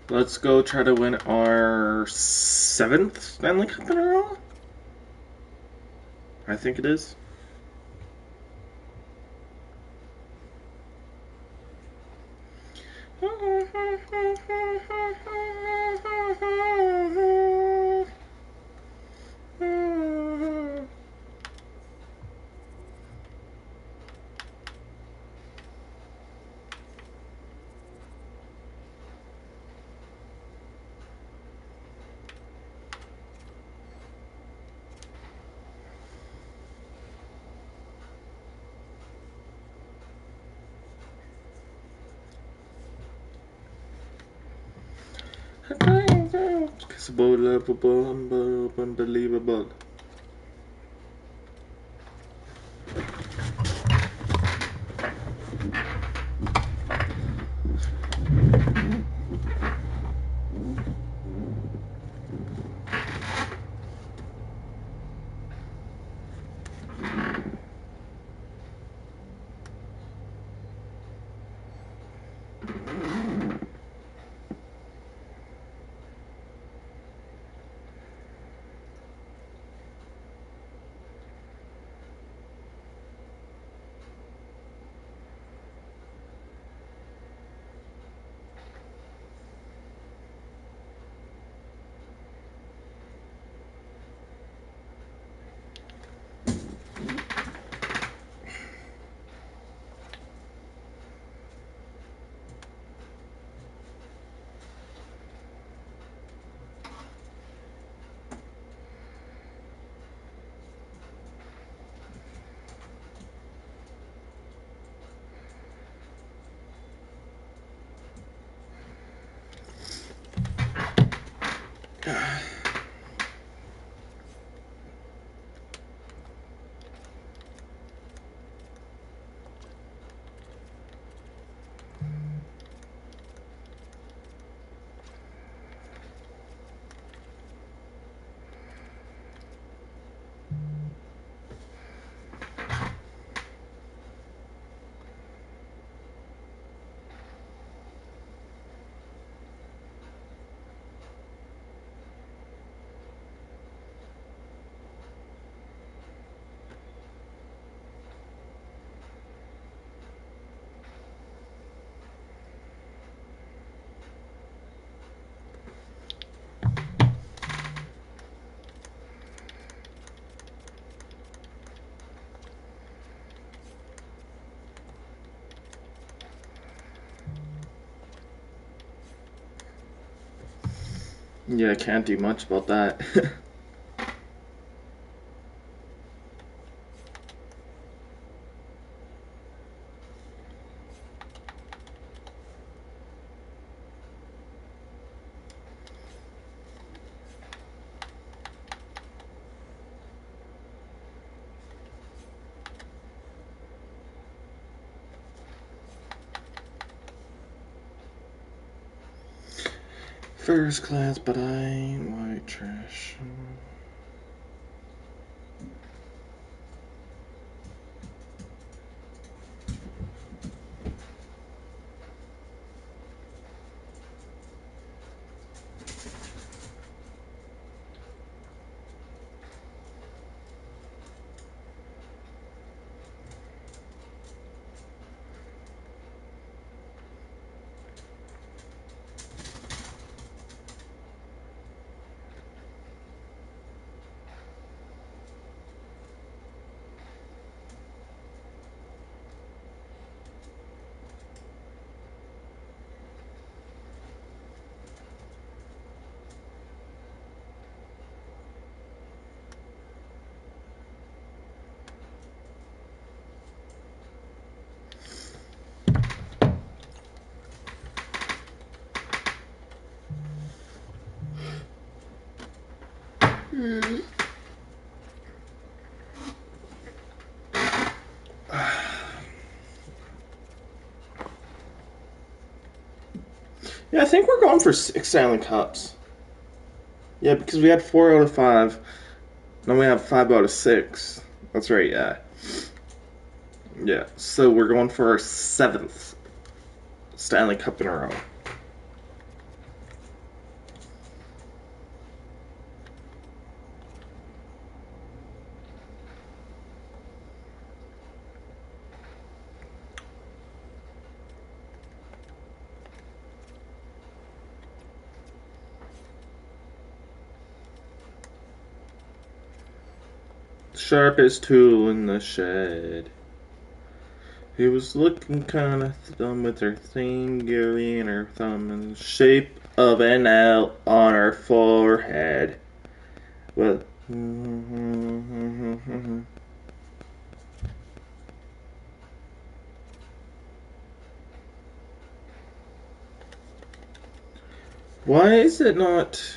Let's go try to win our 7th Stanley Cup in a row. I think it is. Unbelievable. Yeah, I can't do much about that. First class, but I ain't white trash. Yeah, I think we're going for 6 Stanley Cups. Yeah, because we had 4 out of 5. Now we have 5 out of 6. That's right, yeah. Yeah, so we're going for our 7th Stanley Cup in a row. Sharpest tool in the shed. He was looking kinda dumb with her finger in her thumb in the shape of an L on her forehead. Well, why is it not?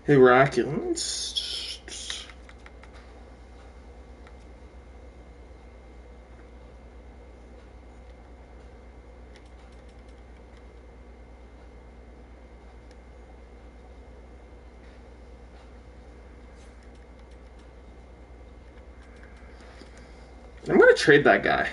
Hey, Rocket. I'm gonna trade that guy.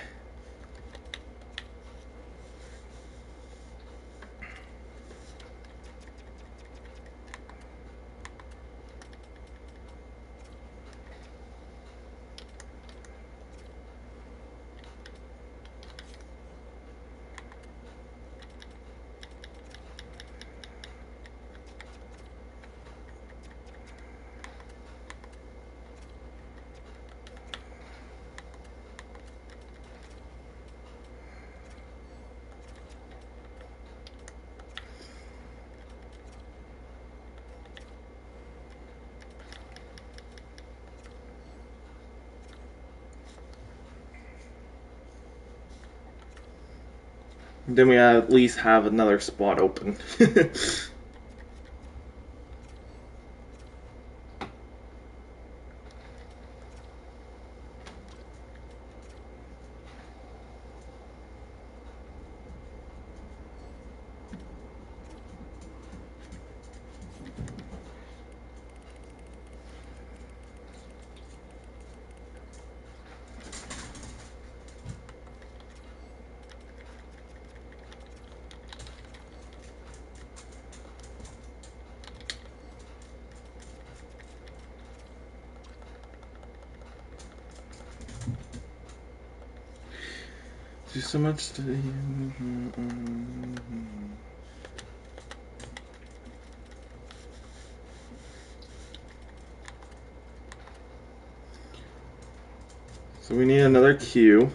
Then we at least have another spot open. Do so much to So we need another Q,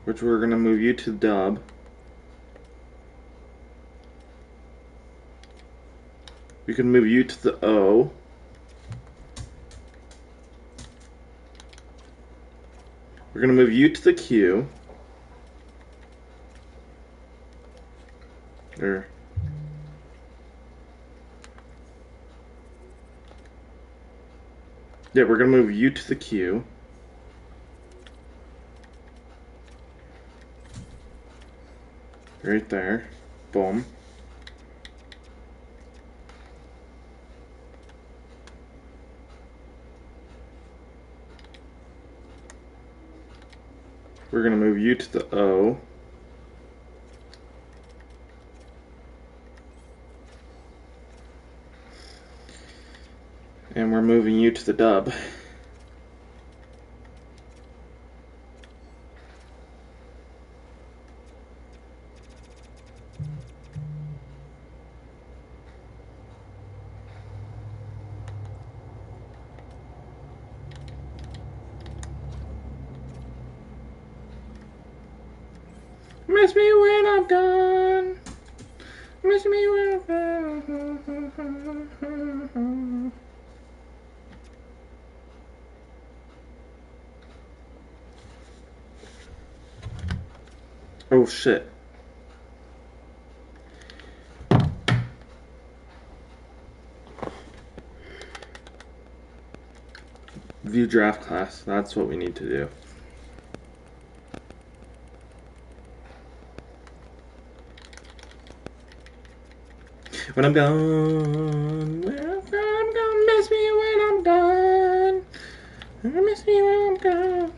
which we're gonna move you to dub. We can move you to the O. We're gonna move you to the Q. There. Yeah, we're gonna move you to the Q. Right there. Boom. We're gonna move you to the O. And we're moving you to the dub. Miss me when I'm gone. Miss me when I'm gone. Oh shit. View draft class. That's what we need to do. When I'm gone, I'm gonna miss me when I'm gone. Miss me when I'm gone.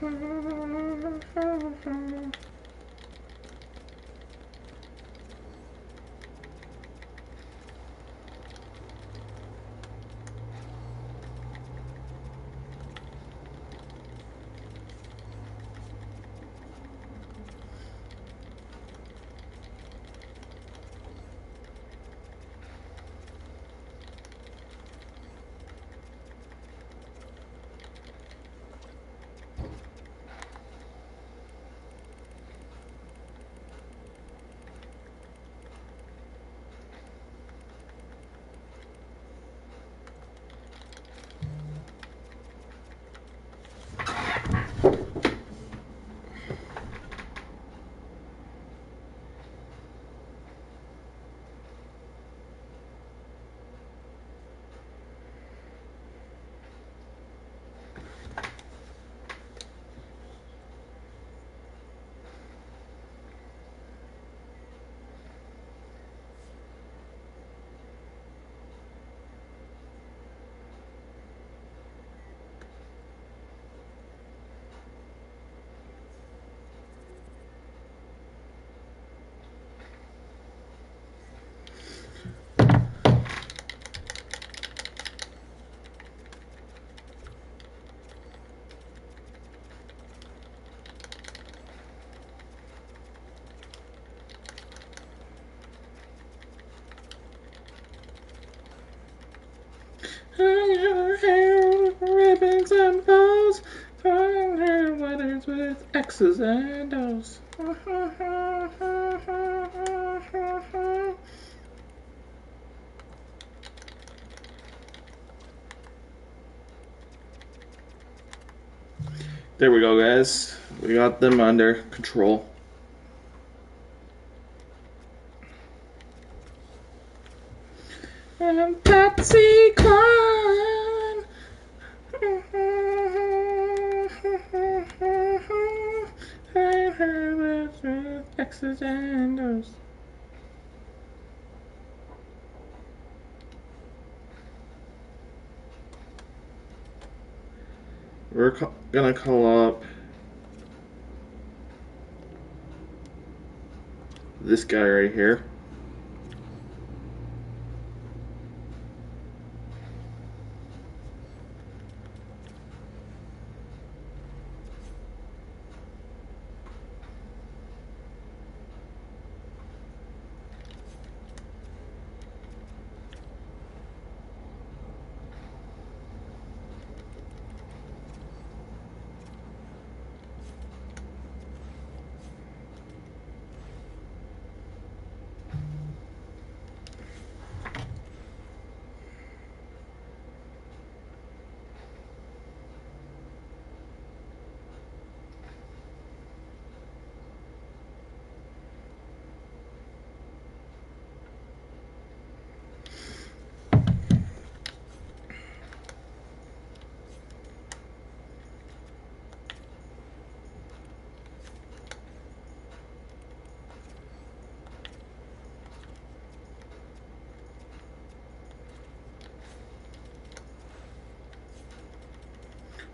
with X's and O's. There we go, guys. We got them under control. And Patsy Cline. And her lips with X's and O's. We're gonna call up this guy right here.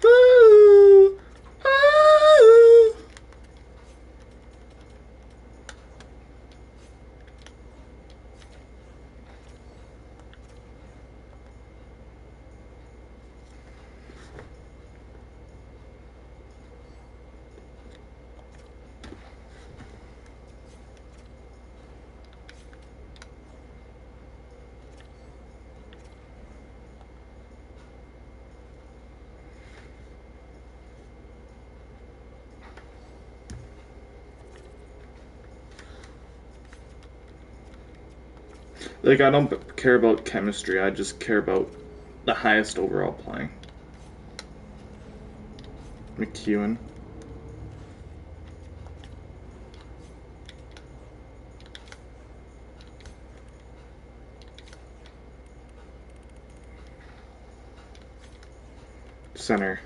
Ooh, ooh. Like, I don't care about chemistry, I just care about the highest overall playing. McEwen. Center.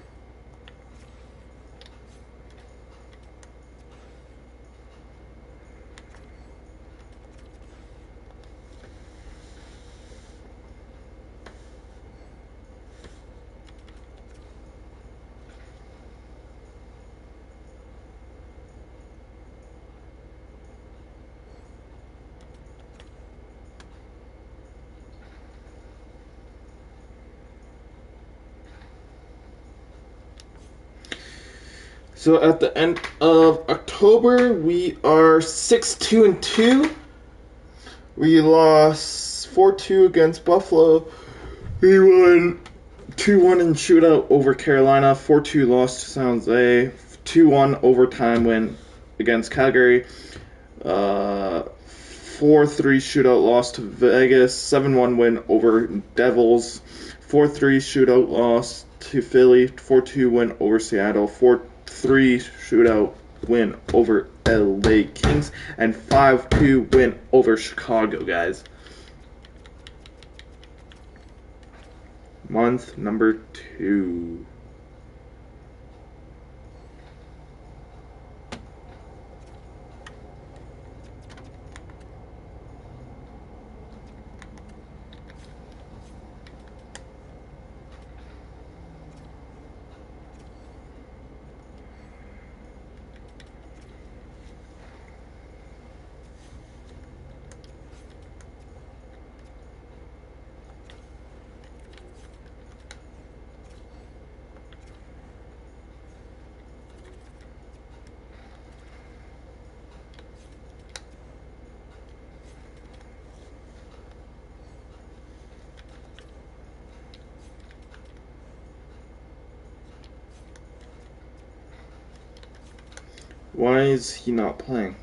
So at the end of October, we are 6-2-2. We lost 4-2 against Buffalo. We won 2-1 in shootout over Carolina. 4-2 loss to San Jose. 2-1 overtime win against Calgary. 4-3 shootout loss to Vegas. 7-1 win over Devils. 4-3 shootout loss to Philly. 4-2 win over Seattle. 4-3 shootout win over LA Kings. And 5-2 win over Chicago, guys. Month number 2. Why is he not playing?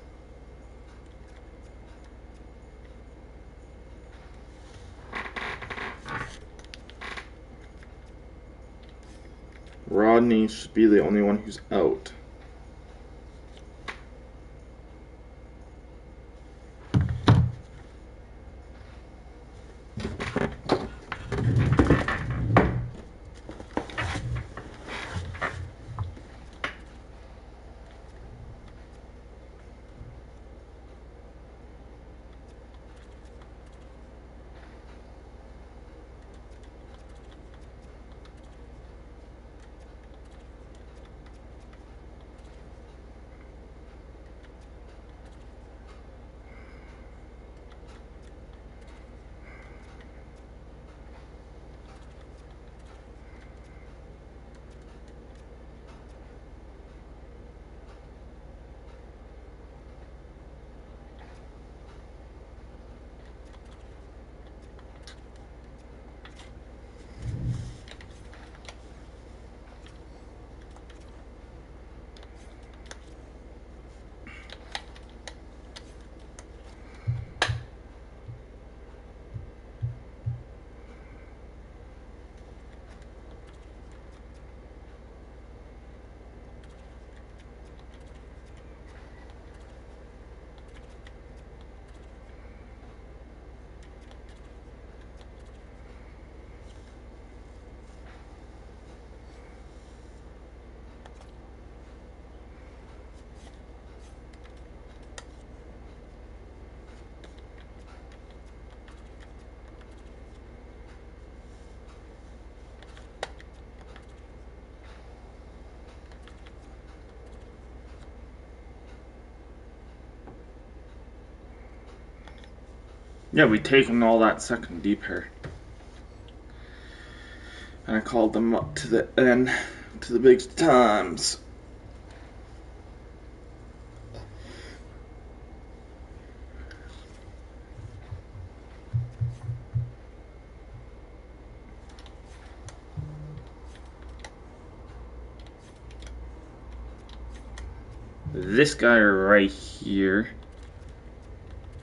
Rodney should be the only one who's out. Yeah, we taken all that second D pair. And I called them up to the end, to the big times. This guy right here.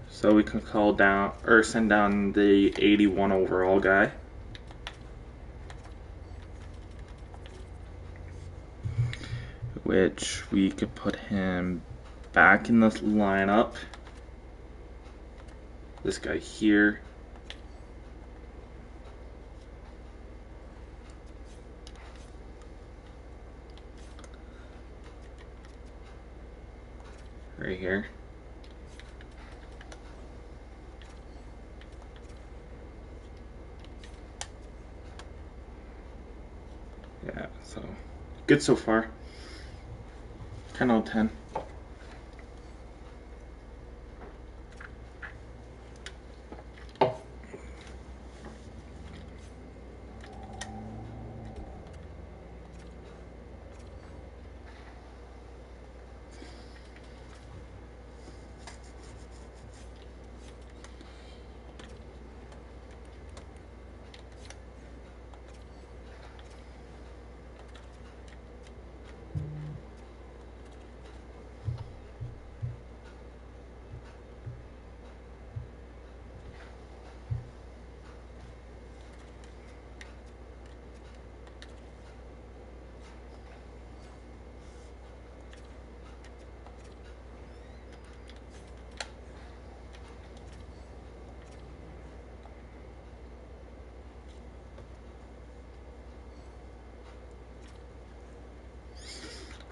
So we can call down, or send down the 81 overall guy. Which we could put him back in the lineup. This guy here. Right here. Yeah, so good so far. 10 out of 10.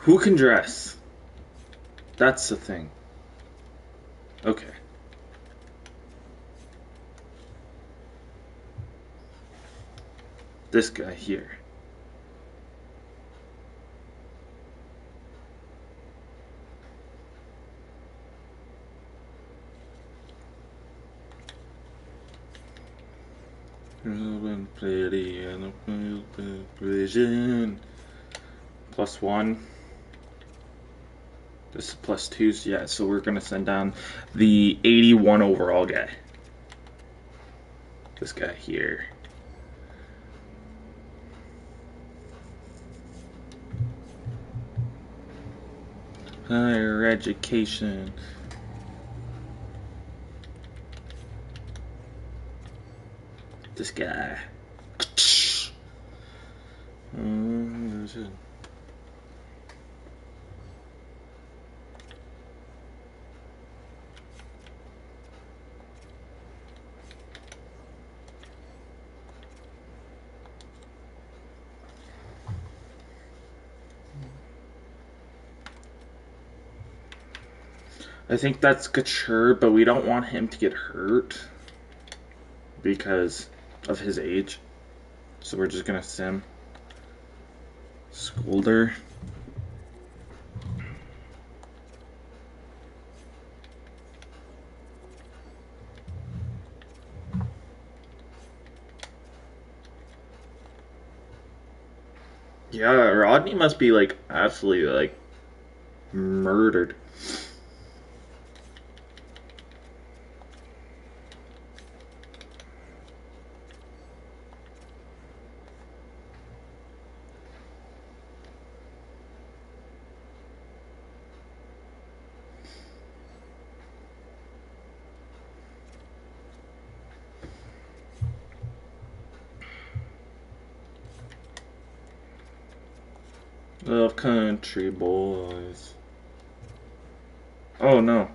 Who can dress? That's the thing. Okay. This guy here. +1. This is +2, yeah, so we're gonna send down the 81 overall guy. This guy here. Higher education. This guy. I think that's Couture, but we don't want him to get hurt because of his age. So we're just gonna sim Scolder. Yeah, Rodney must be like absolutely like murdered. Love country boys. Oh no.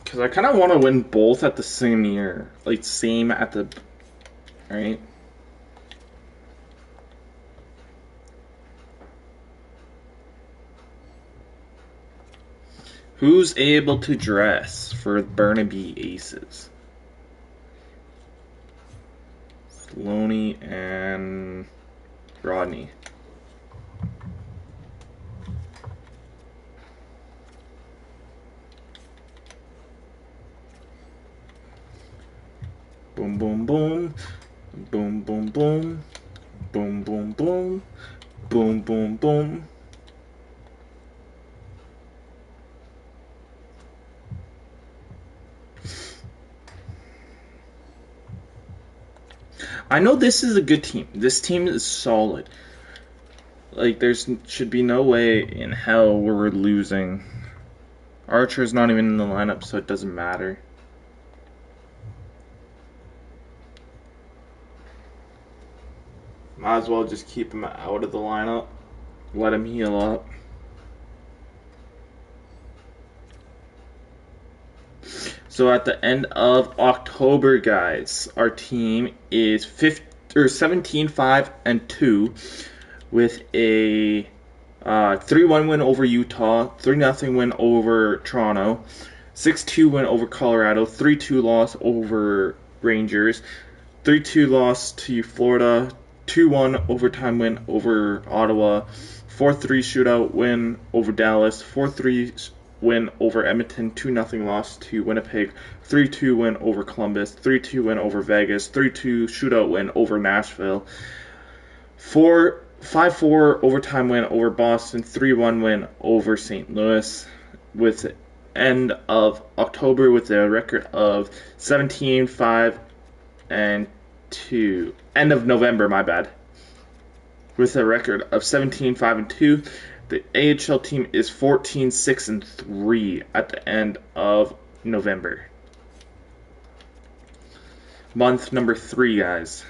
Because I kind of want to win both at the same year. Like, same at the. Right? Who's able to dress for Burnaby Aces? Loney and Rodney. Boom, boom, boom. Boom, boom, boom. Boom, boom, boom. Boom, boom, boom. I know this is a good team. This team is solid. Like, there's should be no way in hell we're losing. Archer's not even in the lineup, so it doesn't matter. Might as well just keep him out of the lineup. Let him heal up. So at the end of October, guys, our team is 17-5-2 with a 3-1 win over Utah, 3-0 win over Toronto, 6-2 win over Colorado, 3-2 loss over Rangers, 3-2 loss to Florida, 2-1 overtime win over Ottawa, 4-3 shootout win over Dallas, 4-3 win over Edmonton, 2-0 loss to Winnipeg, 3-2 win over Columbus, 3-2 win over Vegas, 3-2 shootout win over Nashville, 5-4 overtime win over Boston, 3-1 win over St. Louis, with end of October with a record of 17-5-2. End of November, my bad. With a record of 17-5-2. The AHL team is 14-6-3 at the end of November. Month number 3, guys.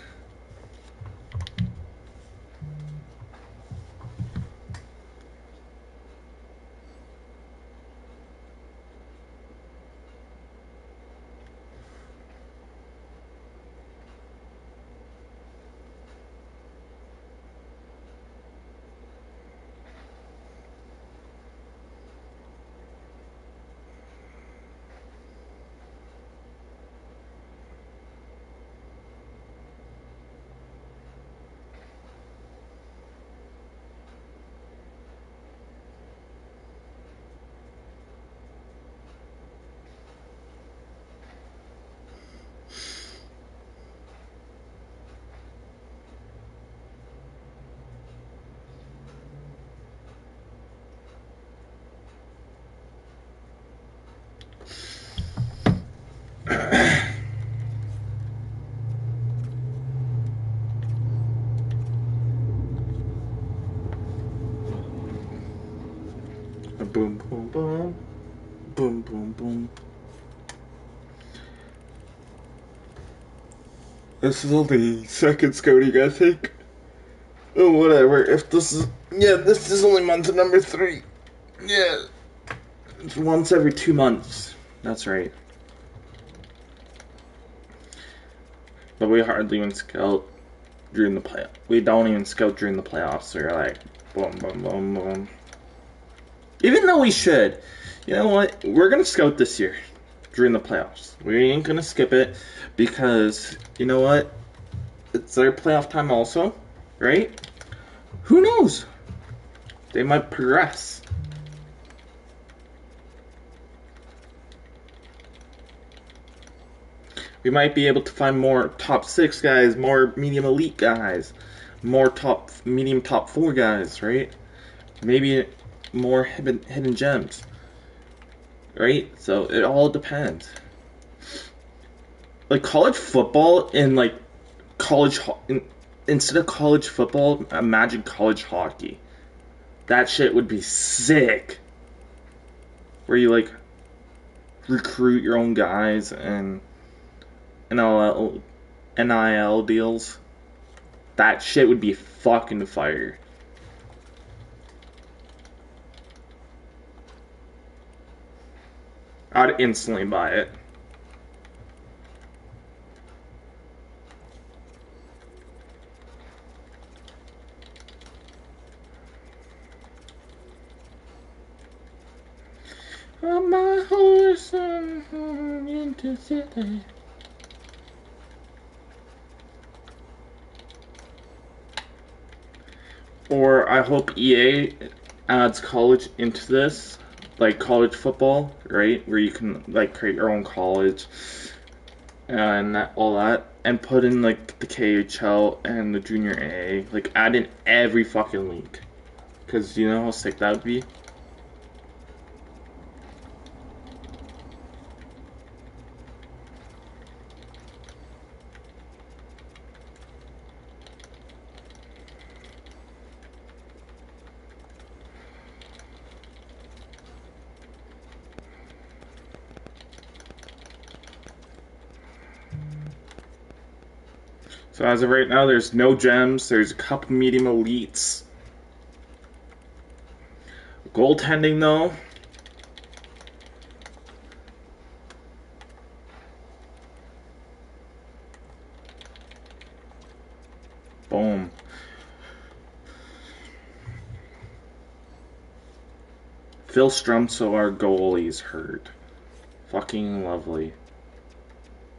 Boom, boom, boom. Boom, boom, boom. This is only second scouting, I think. Oh, whatever. If this is... Yeah, this is only month number 3. Yeah. It's once every 2 months. That's right. But we hardly even scout during the playoffs. We don't even scout during the playoffs. We're like, boom, boom, boom, boom. Even though we should. You know what? We're going to scout this year during the playoffs. We ain't going to skip it because, you know what? It's their playoff time also, right? Who knows? They might progress. We might be able to find more top 6 guys, more medium elite guys, more medium top 4 guys, right? Maybe more hidden gems, right? So it all depends. Like college football and like instead of college football, imagine college hockey. That shit would be sick. Where you like recruit your own guys and NIL deals. That shit would be fucking fire. I'd instantly buy it. On my horse, I'm into city. Or I hope EA adds college into this, like college football, right? Where you can like create your own college and all that, and put in like the KHL and the Junior A, like add in every fucking league, because you know how sick that would be. So as of right now, there's no gems. There's a couple medium elites. Goaltending though. Boom. Phil Strumso, our goalie's hurt. Fucking lovely.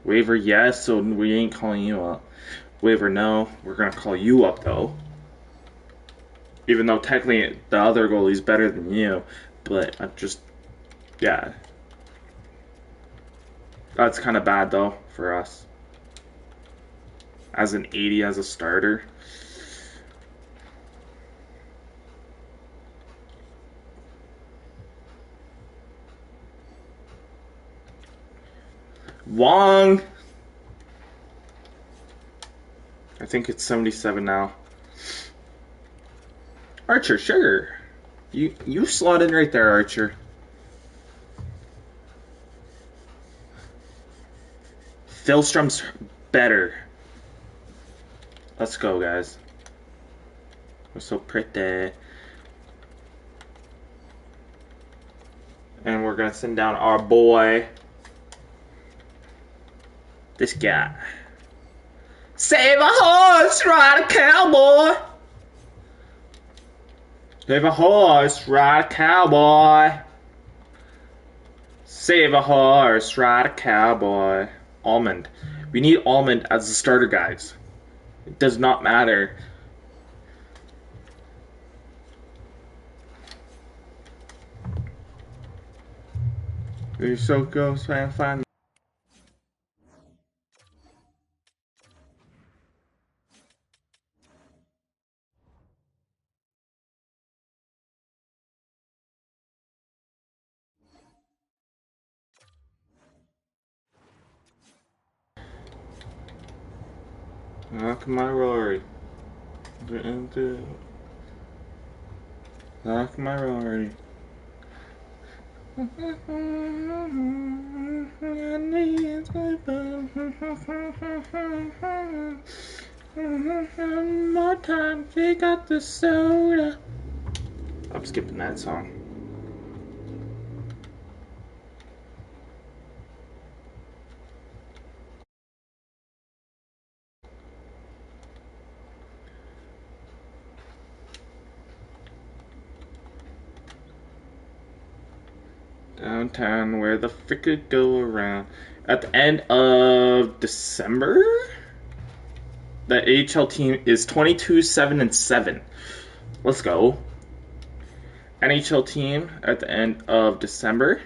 Waiver, yes, so we ain't calling you up. Waiver, no. We're gonna call you up though. Even though technically the other goalie's better than you, but I'm just, yeah. That's kind of bad though for us. As an 80 as a starter. Wong! I think it's 77 now. Archer, sure. You slot in right there, Archer. Philstrom's better. Let's go, guys. We're so pretty. And we're going to send down our boy. This guy. Save a horse, ride a cowboy. Save a horse, ride a cowboy. Save a horse, ride a cowboy. Almond. We need Almond as the starter, guys. It does not matter. You're so close, man. Find. Knock my Rory. Knock my Rory. More time, they got the soda. I'm skipping that song. Downtown, where the frick could go around. At the end of December, the AHL team is 22-7-7. Let's go. NHL team at the end of December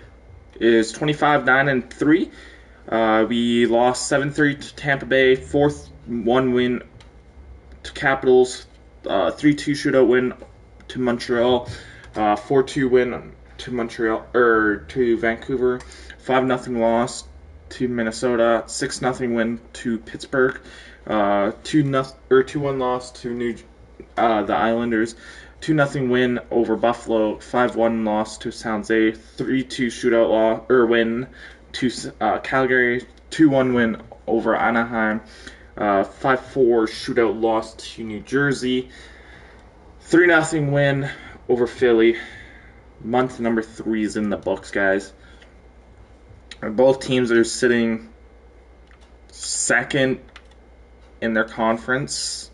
is 25-9-3. We lost 7-3 to Tampa Bay, 4-1 win to Capitals, 3-2 shootout win to Montreal, 4-2 win to Montreal to Vancouver, 5-0 loss to Minnesota, 6-0 win to Pittsburgh, 2-1 loss to the Islanders, 2-0 win over Buffalo, 5-1 loss to San Jose, 3-2 shootout win to Calgary, 2-1 win over Anaheim, 5-4 shootout loss to New Jersey, 3-0 win over Philly. Month number 3 is in the books, guys. Both teams are sitting second in their conference.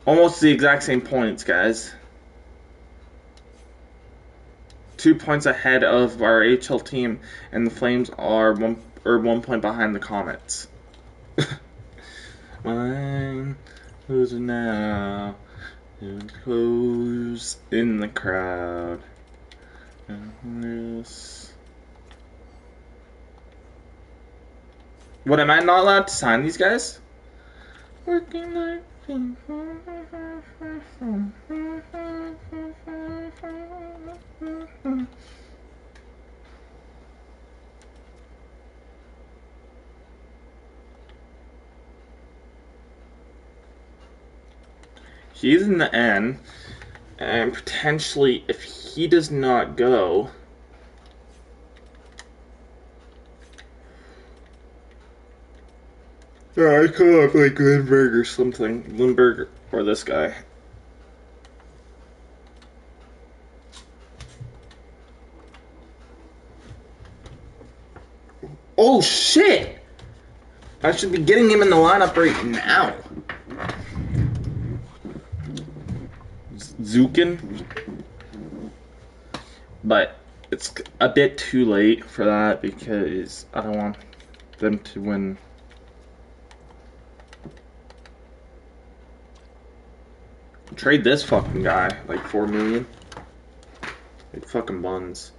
Almost the exact same points, guys. 2 points ahead of our HL team, and the Flames are 1 point behind the Comets. Mine, who's now? Who's in the crowd? What, am I not allowed to sign these guys? Working like he's in the N, and potentially, if he does not go, I call up like Lindbergh or something. Lindbergh or this guy. Oh shit! I should be getting him in the lineup right now. Zukin, but it's a bit too late for that because I don't want them to win. Trade this fucking guy like $4 million. Like fucking buns.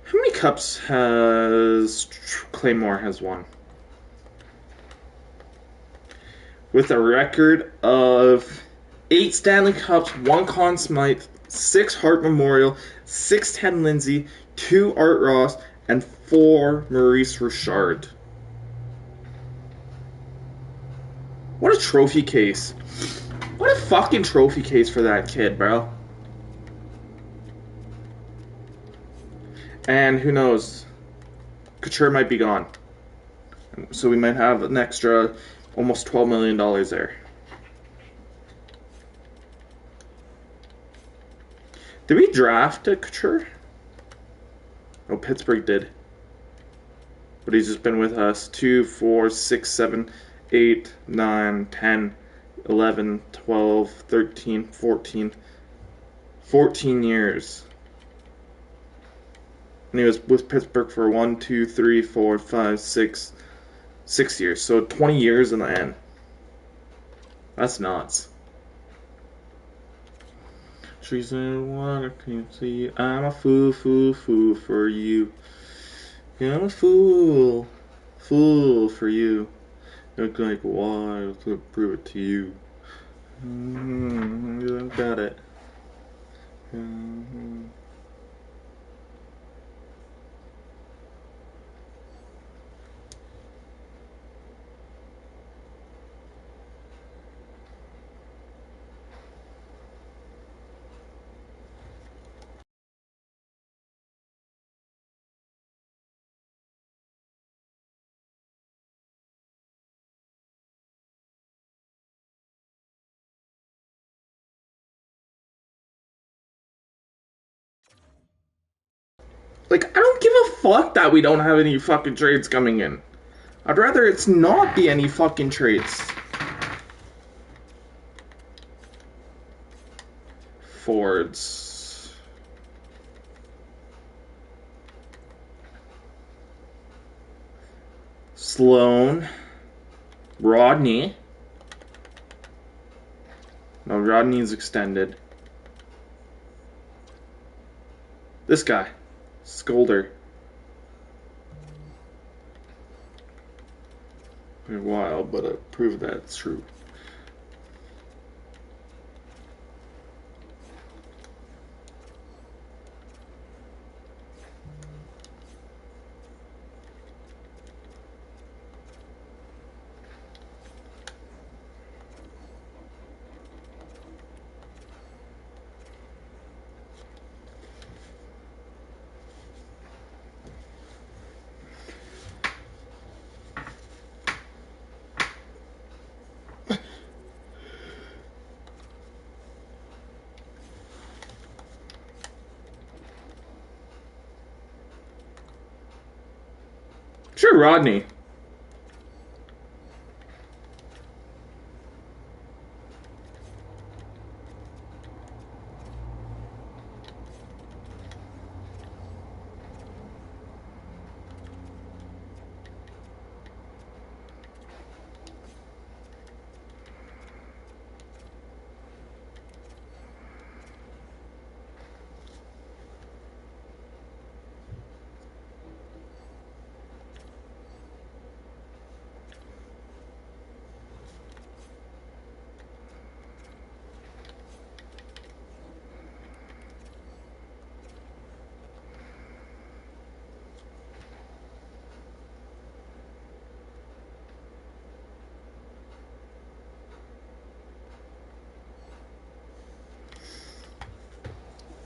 How many cups has Claymore has won? With a record of 8 Stanley Cups, 1 Conn Smythe, 6 Hart Memorial, 6 Ted Lindsay, 2 Art Ross, and 4 Maurice Richard. What a trophy case. What a fucking trophy case for that kid, bro. And who knows? Couture might be gone. So we might have an extra almost $12 million there. Did we draft a Couture? Oh, Pittsburgh did. But he's just been with us 2, 4, 6, 7, 8, 9, 10, 11, 12, 13, 14. 14 years. And he was with Pittsburgh for 1, 2, 3, 4, 5, 6 years. So 20 years in the end. That's nuts. She said, "What I can't see. I'm a fool, fool, fool for you. I'm a fool, fool for you. Look like why to prove it to you. Got it. Like, I don't give a fuck that we don't have any fucking trades coming in. I'd rather it's not be any fucking trades. Fords. Sloan. Rodney. No, Rodney's extended. This guy. Skolder. Been a while, but I proved that it's true. Sure, Rodney.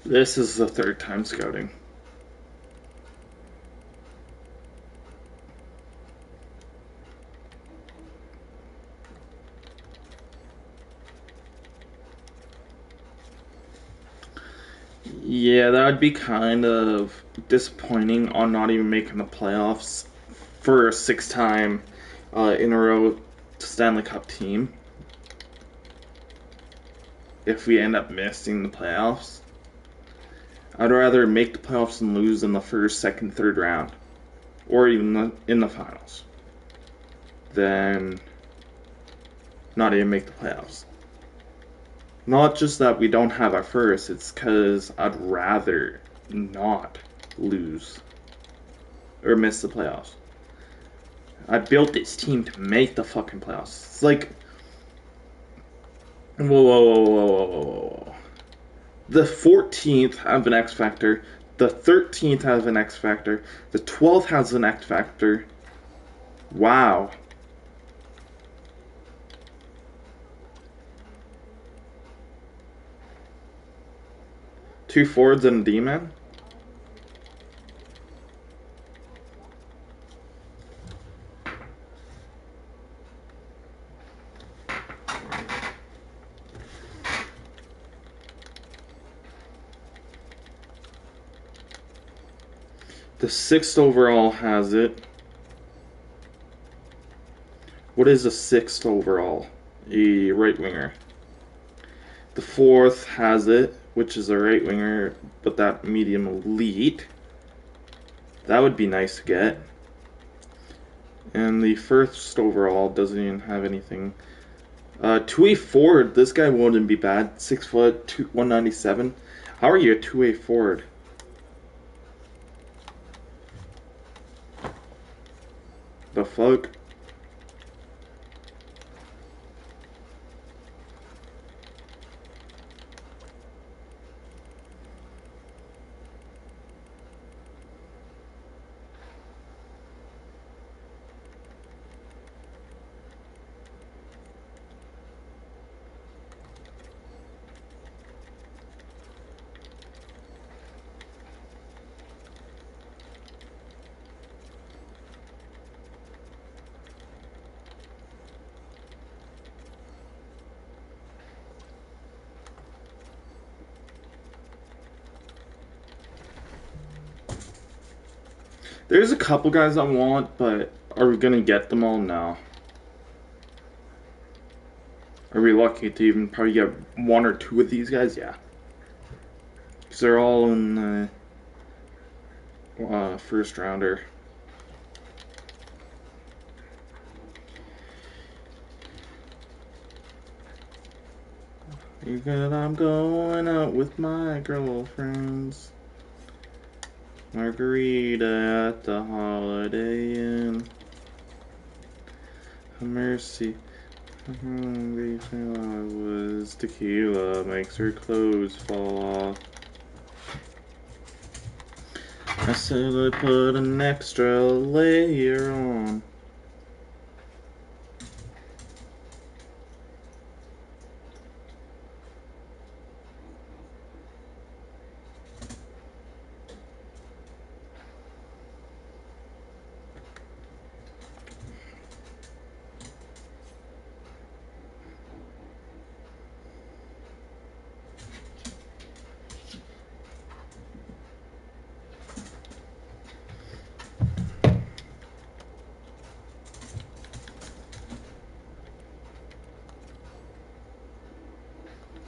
This is the third time scouting. Yeah, that would be kind of disappointing on not even making the playoffs for a six-time in a row Stanley Cup team. If we end up missing the playoffs, I'd rather make the playoffs and lose in the first, second, third round, or even in the finals, than not even make the playoffs. Not just that we don't have our first, it's because I'd rather not lose or miss the playoffs. I built this team to make the fucking playoffs. It's like, whoa, whoa, whoa, whoa, whoa, whoa, whoa. The 14th have an X Factor. The 13th has an X Factor. The 12th has an X Factor. Wow. Two forwards and a D-man? The 6th overall has it. What is the 6th overall? A right winger. The 4th has it, which is a right winger, but that medium elite. That would be nice to get. And the 1st overall doesn't even have anything. 2A forward, this guy wouldn't be bad. 6 foot, 197. How are you a 2A forward? The fuck? There's a couple guys I want, but are we gonna get them all now? Are we lucky to even probably get 1 or 2 of these guys? Yeah. Because they're all in the first rounder. Because I'm going out with my girlfriends. Margarita at the Holiday Inn. Mercy. Hungry till I was tequila makes her clothes fall off. I said I put an extra layer on.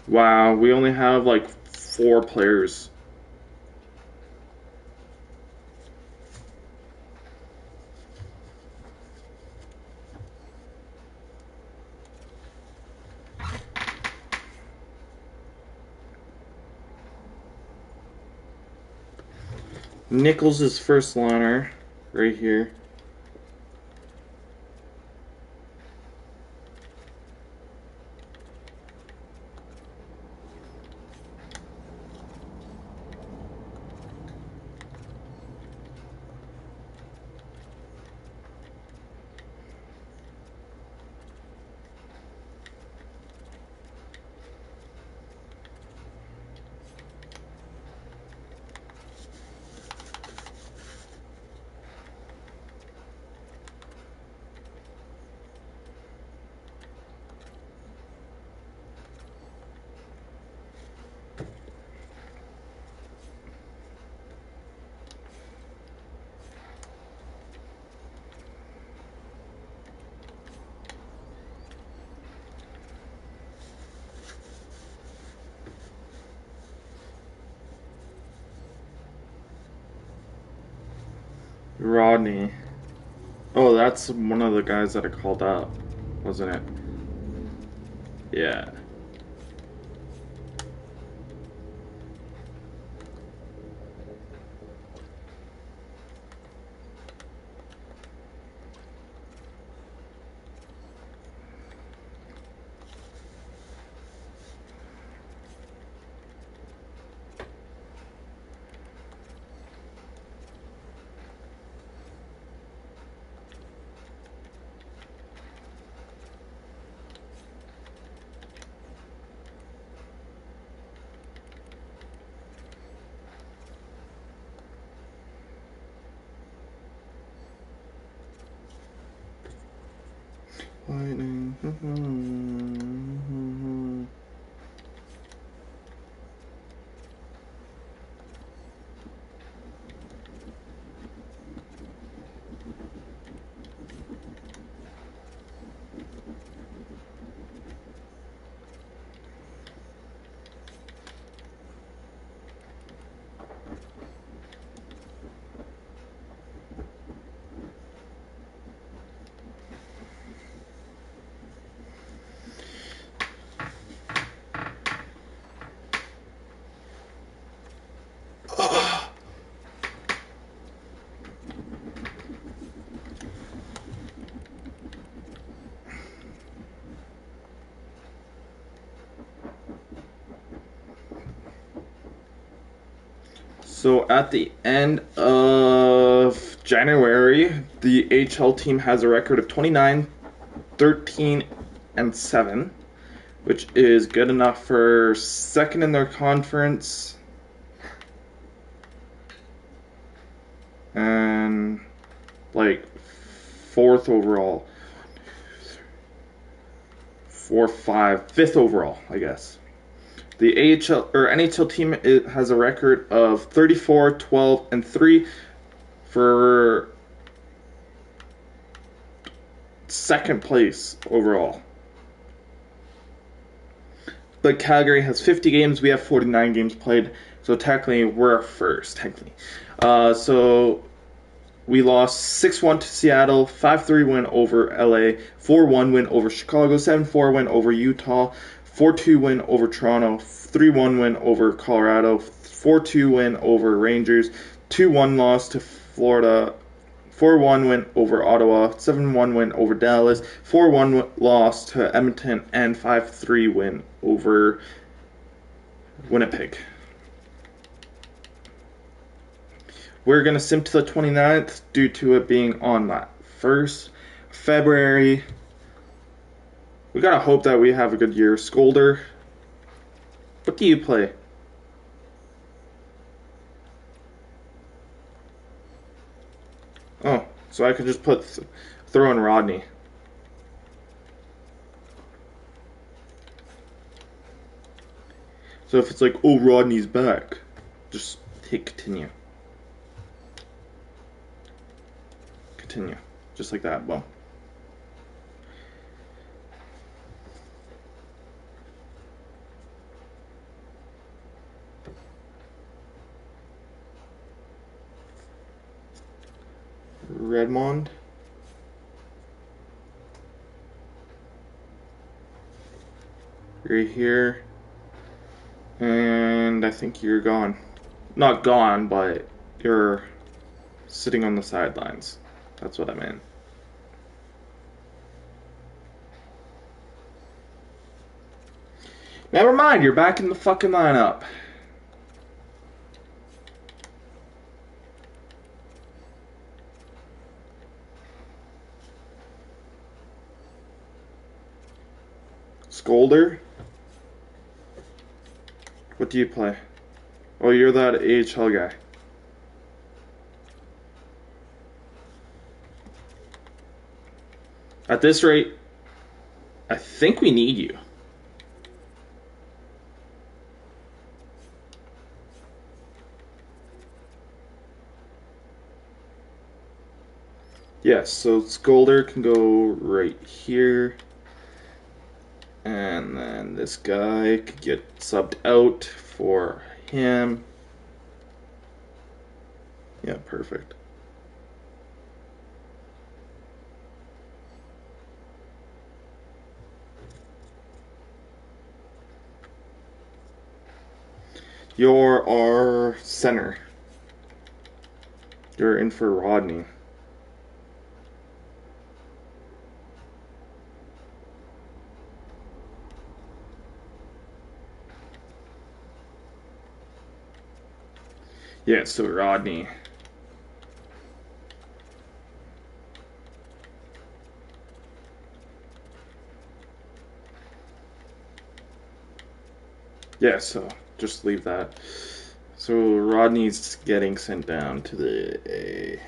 Wow, we only have like 4 players. Nichols is first liner right here. Rodney. Oh, that's one of the guys that I called up, wasn't it? Yeah. So at the end of January, the AHL team has a record of 29, 13, and 7, which is good enough for second in their conference and like fourth overall. 4, 5, fifth overall, I guess. The AHL or NHL team has a record of 34, 12, and 3 for second place overall. But Calgary has 50 games. We have 49 games played. So technically, we're first. Technically, so we lost 6-1 to Seattle, 5-3 win over LA, 4-1 win over Chicago, 7-4 win over Utah, 4-2 win over Toronto, 3-1 win over Colorado, 4-2 win over Rangers, 2-1 loss to Florida, 4-1 win over Ottawa, 7-1 win over Dallas, 4-1 loss to Edmonton, and 5-3 win over Winnipeg. We're going to sim to the 29th due to it being on that 1st February. We got to hope that we have a good year. Skolder, what do you play? Oh, so I could just throw in Rodney. So if it's like, oh, Rodney's back, just hit continue. Continue. Just like that. Boom. Redmond. You're here. And I think you're gone. Not gone, but you're sitting on the sidelines. That's what I meant. Never mind, you're back in the fucking lineup. Skolder? What do you play? Oh, you're that AHL guy. At this rate, I think we need you. Yes, so Skolder can go right here. And then this guy could get subbed out for him. Yeah, perfect. You're our center. You're in for Rodney. Yeah, so Rodney. Yeah, so just leave that. So Rodney's getting sent down to the A.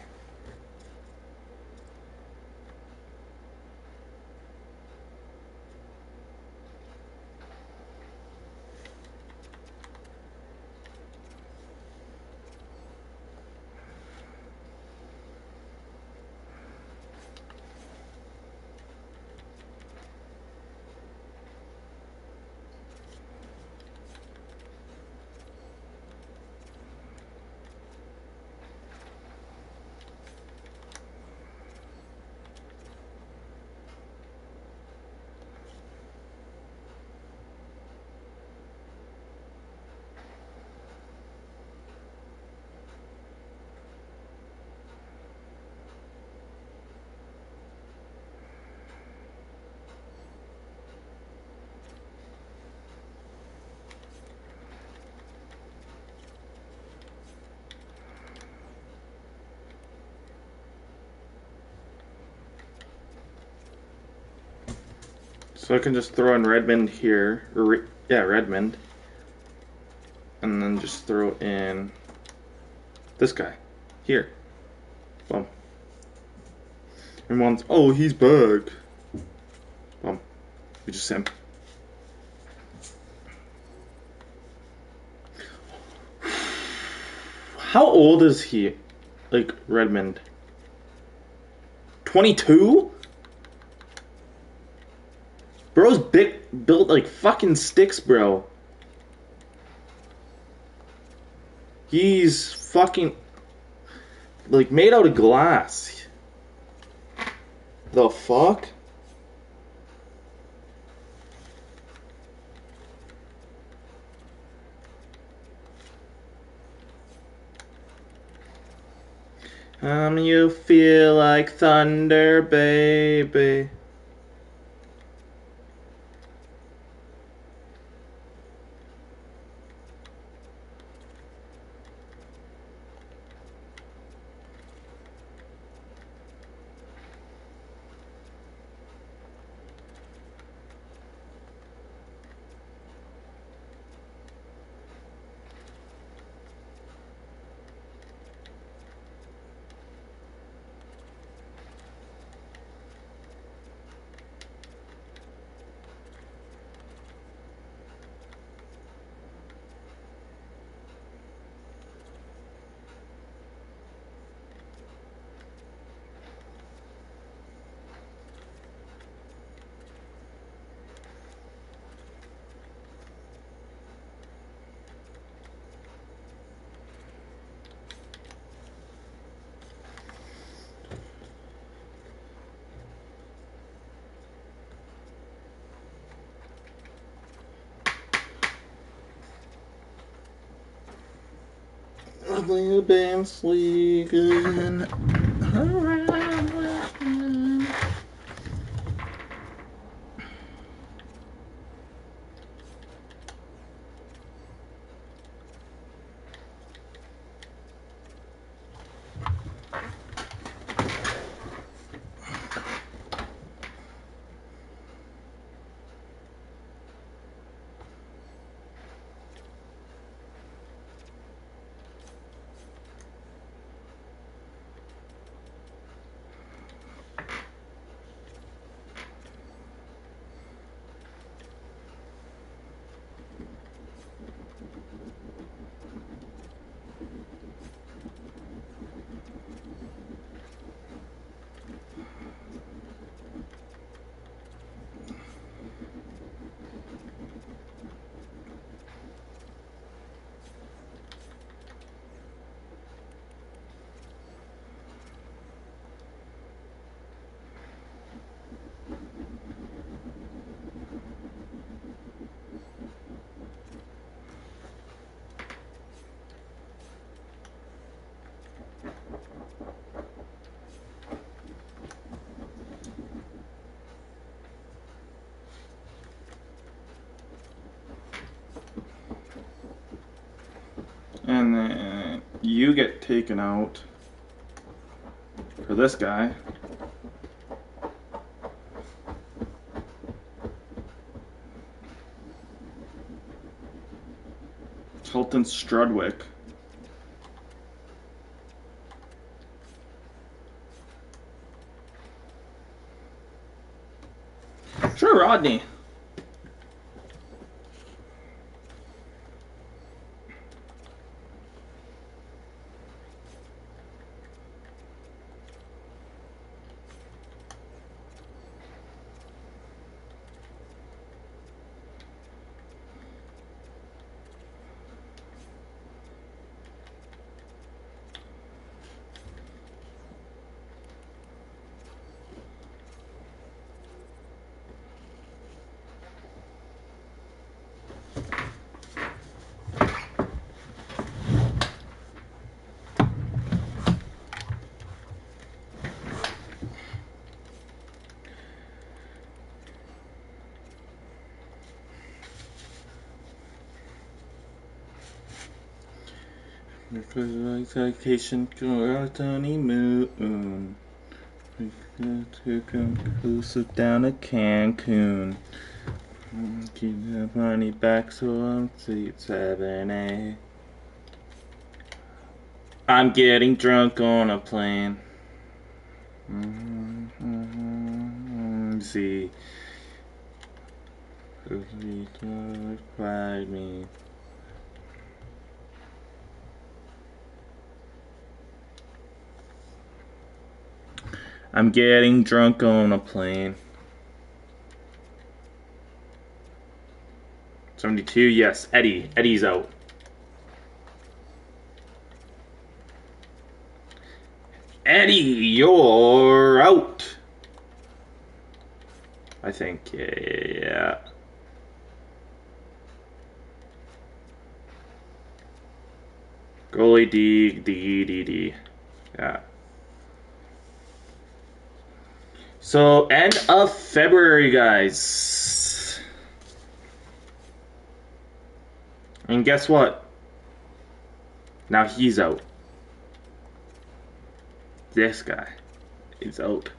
So I can just throw in Redmond here. Yeah, Redmond. And then just throw in this guy. Here. Boom. And one's, oh, he's back. Boom. We just him. How old is he? Like, Redmond? 22? Bro's built like fucking sticks, bro. He's fucking like made out of glass. The fuck? You feel like thunder, baby. We've been sleeping around with me. And then you get taken out for this guy. Hilton Strudwick. Sure, Rodney. Vacation, honeymoon. To conclusive down to Cancun. Keep the money back so I'm seat 7A. I'm getting drunk on a plane. See. Find me. I'm getting drunk on a plane. 72, yes. Eddie. Eddie's out. Eddie, you're out. I think, yeah. Goalie D. Yeah. So, end of February, guys. And guess what? Now he's out. This guy is out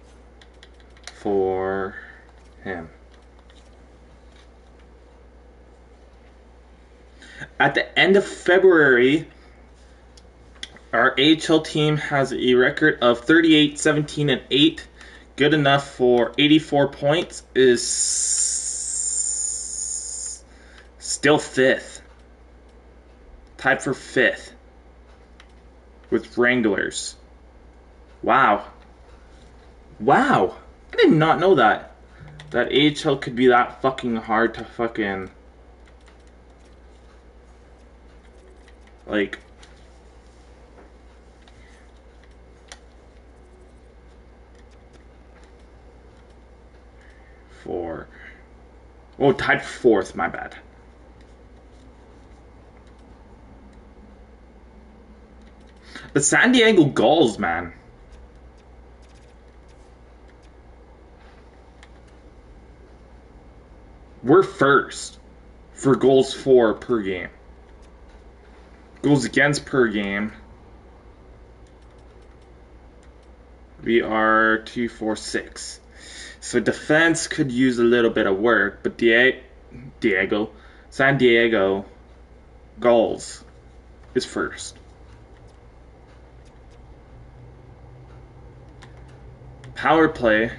for him. At the end of February, our AHL team has a record of 38, 17, and 8. Good enough for 84 points. Is still 5th. Tied for 5th. With Wranglers. Wow. Wow. I did not know that. That AHL could be that fucking hard to fucking... Like... For... Oh, tied 4th, my bad. The San Diego Gulls, man. We're first for goals for per game. Goals against per game. We are 2, 4, 6. So defense could use a little bit of work, but San Diego Gulls is first. Power play,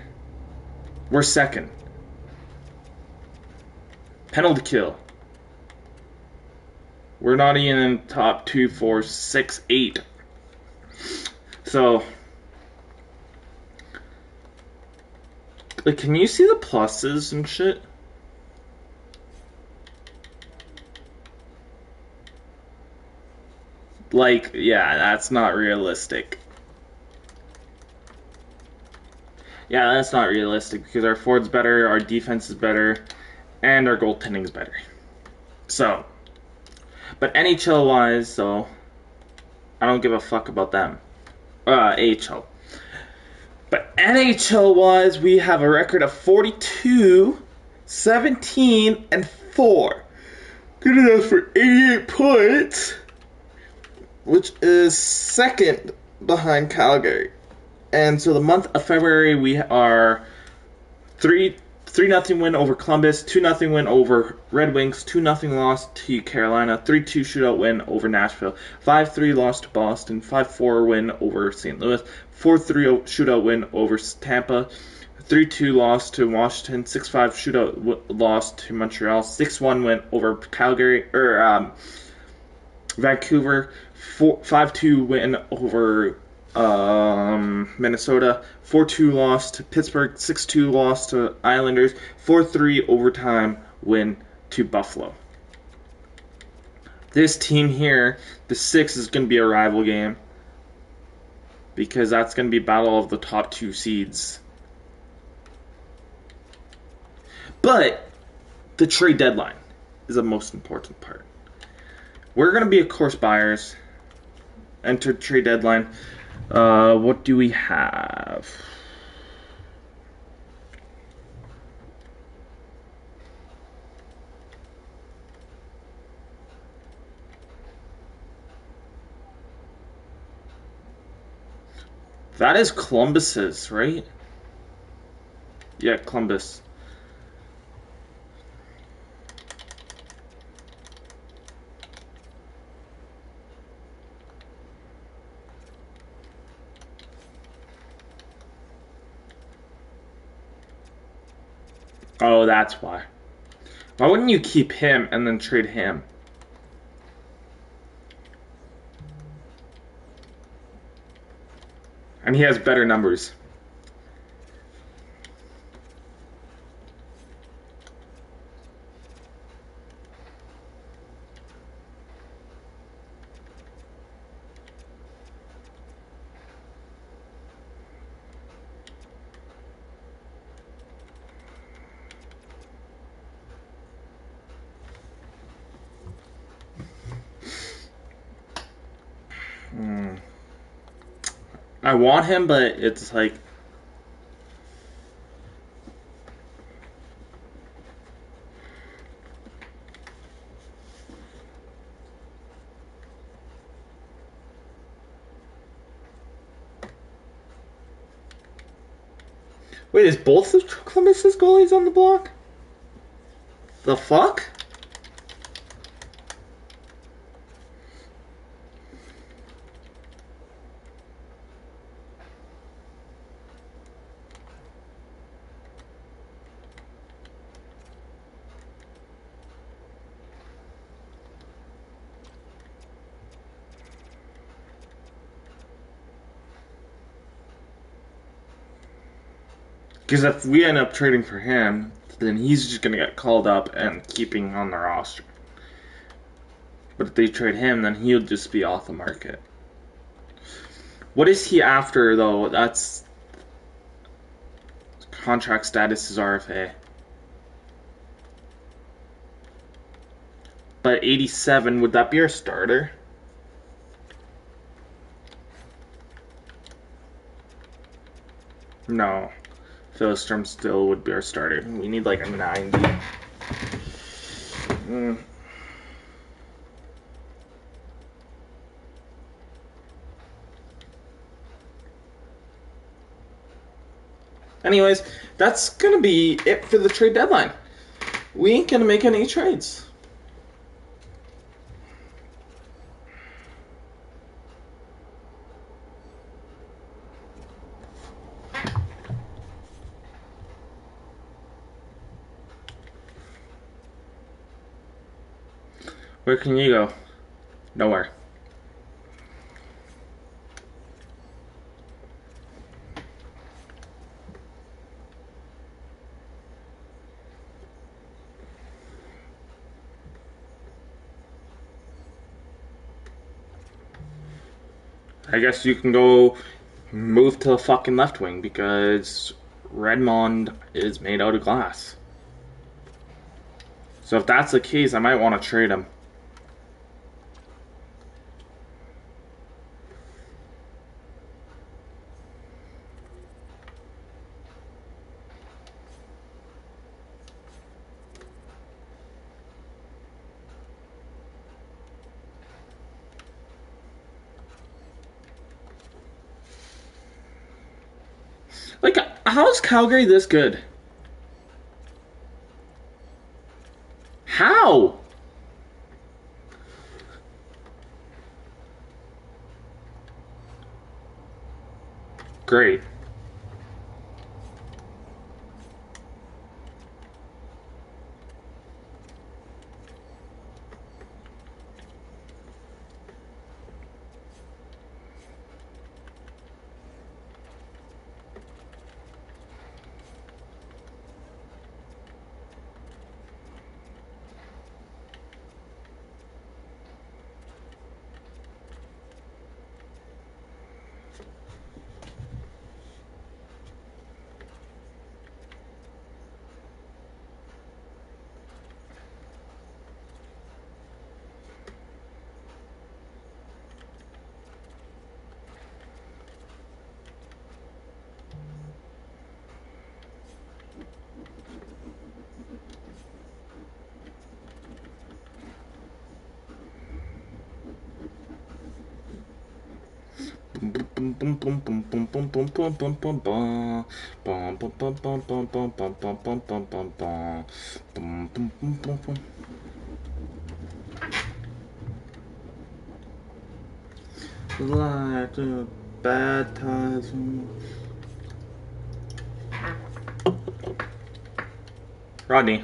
we're second. Penalty kill, we're not even in top 2, 4, 6, 8. So, like, can you see the pluses and shit? Like, yeah, that's not realistic. Yeah, that's not realistic because our forward's better, our defense is better, and our goaltending's better. So, but NHL wise, though, I don't give a fuck about them. AHL. But NHL wise, we have a record of 42, 17, and 4. Good enough for 88 points, which is second behind Calgary. And so the month of February, we are 3-0 win over Columbus, 2-0 win over Red Wings, 2-0 loss to Carolina, 3-2 shootout win over Nashville, 5-3 loss to Boston, 5-4 win over St. Louis, 4-3 shootout win over Tampa, 3-2 loss to Washington, 6-5 shootout loss to Montreal, 6-1 win over Calgary Vancouver, 5-2 win over Minnesota, 4-2 loss to Pittsburgh, 6-2 loss to Islanders, 4-3 overtime win to Buffalo. This team here, the 6 is going to be a rival game because that's going to be battle of the top 2 seeds. But the trade deadline is the most important part. We're going to be, of course, buyers. Enter trade deadline. What do we have? That is Columbus's, right? Yeah, Columbus. Oh, that's why. Why wouldn't you keep him and then trade him? And he has better numbers. I want him, but it's like... Wait, is both of Columbus's goalies on the block? The fuck? Because if we end up trading for him, then he's just going to get called up and keeping on the roster. But if they trade him, then he'll just be off the market. What is he after, though? That's... Contract status is RFA. But 87, would that be our starter? No. Philistrom still would be our starter. We need like a 90. Anyways, that's going to be it for the trade deadline. We ain't going to make any trades. Where can you go? Nowhere. I guess you can go move to the fucking left wing because Redmond is made out of glass. So if that's the case, I might want to trade him. Like, how is Calgary this good? How? Great. Like the bad times. Rodney.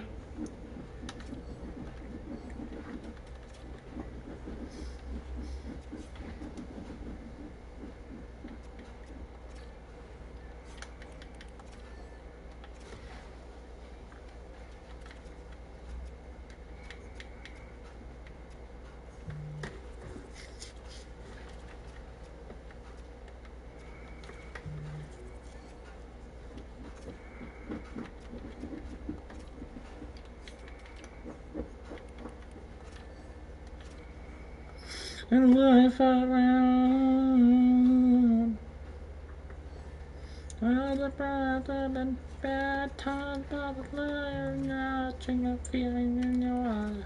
And life around all the bad and bad times, but watching a feeling in your eyes.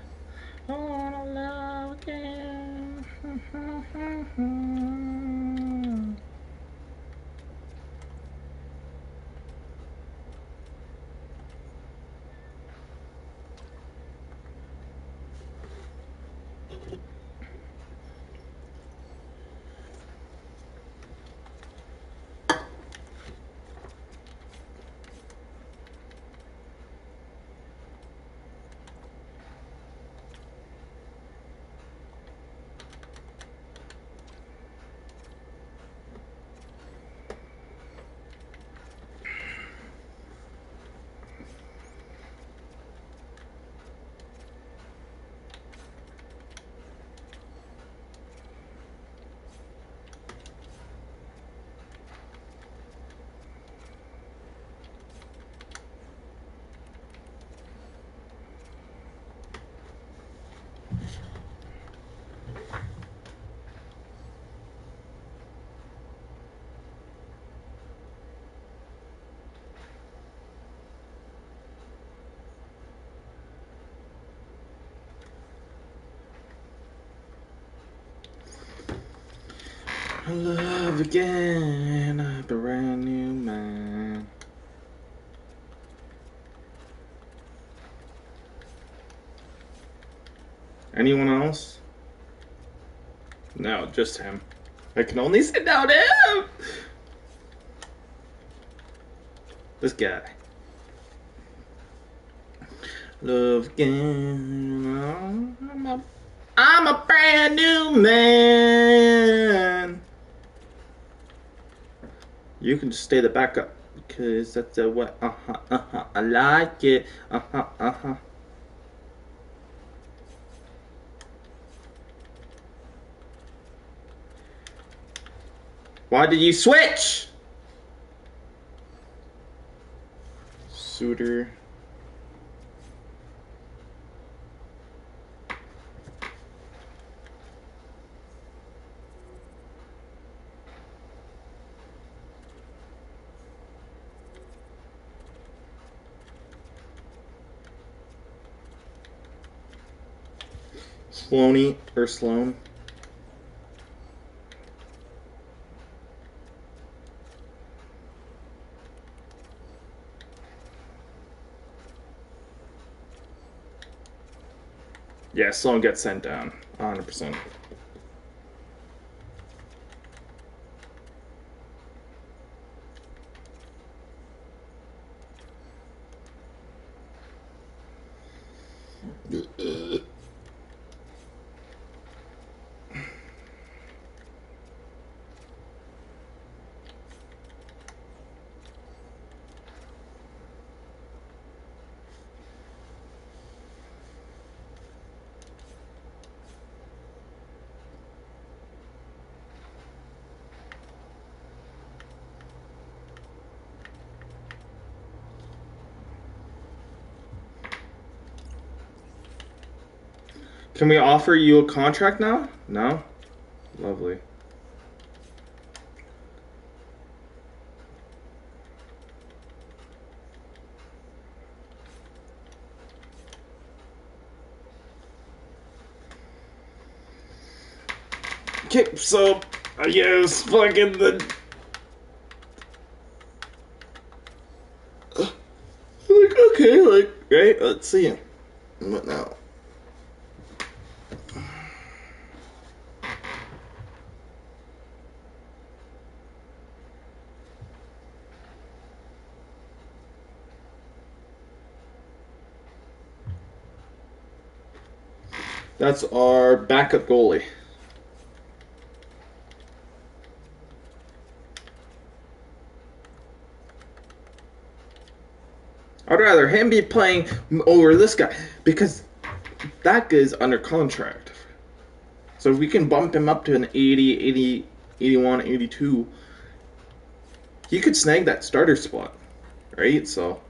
I wanna love again. Love again, a brand new man. Anyone else? No, just him. I can only sit down him. This guy. Love again. I'm a brand new man. You can just stay the backup because that's the what. I like it. Why did you switch? Suitor. Sloaney or Sloan. Yeah, Sloan gets sent down. 100%. Can we offer you a contract now? No? Lovely. Okay, so I guess fucking the. Like, okay, like, right? Let's see. What now? That's our backup goalie. I'd rather him be playing over this guy because that guy's under contract. So if we can bump him up to an 80, 80, 81, 82, he could snag that starter spot, right? So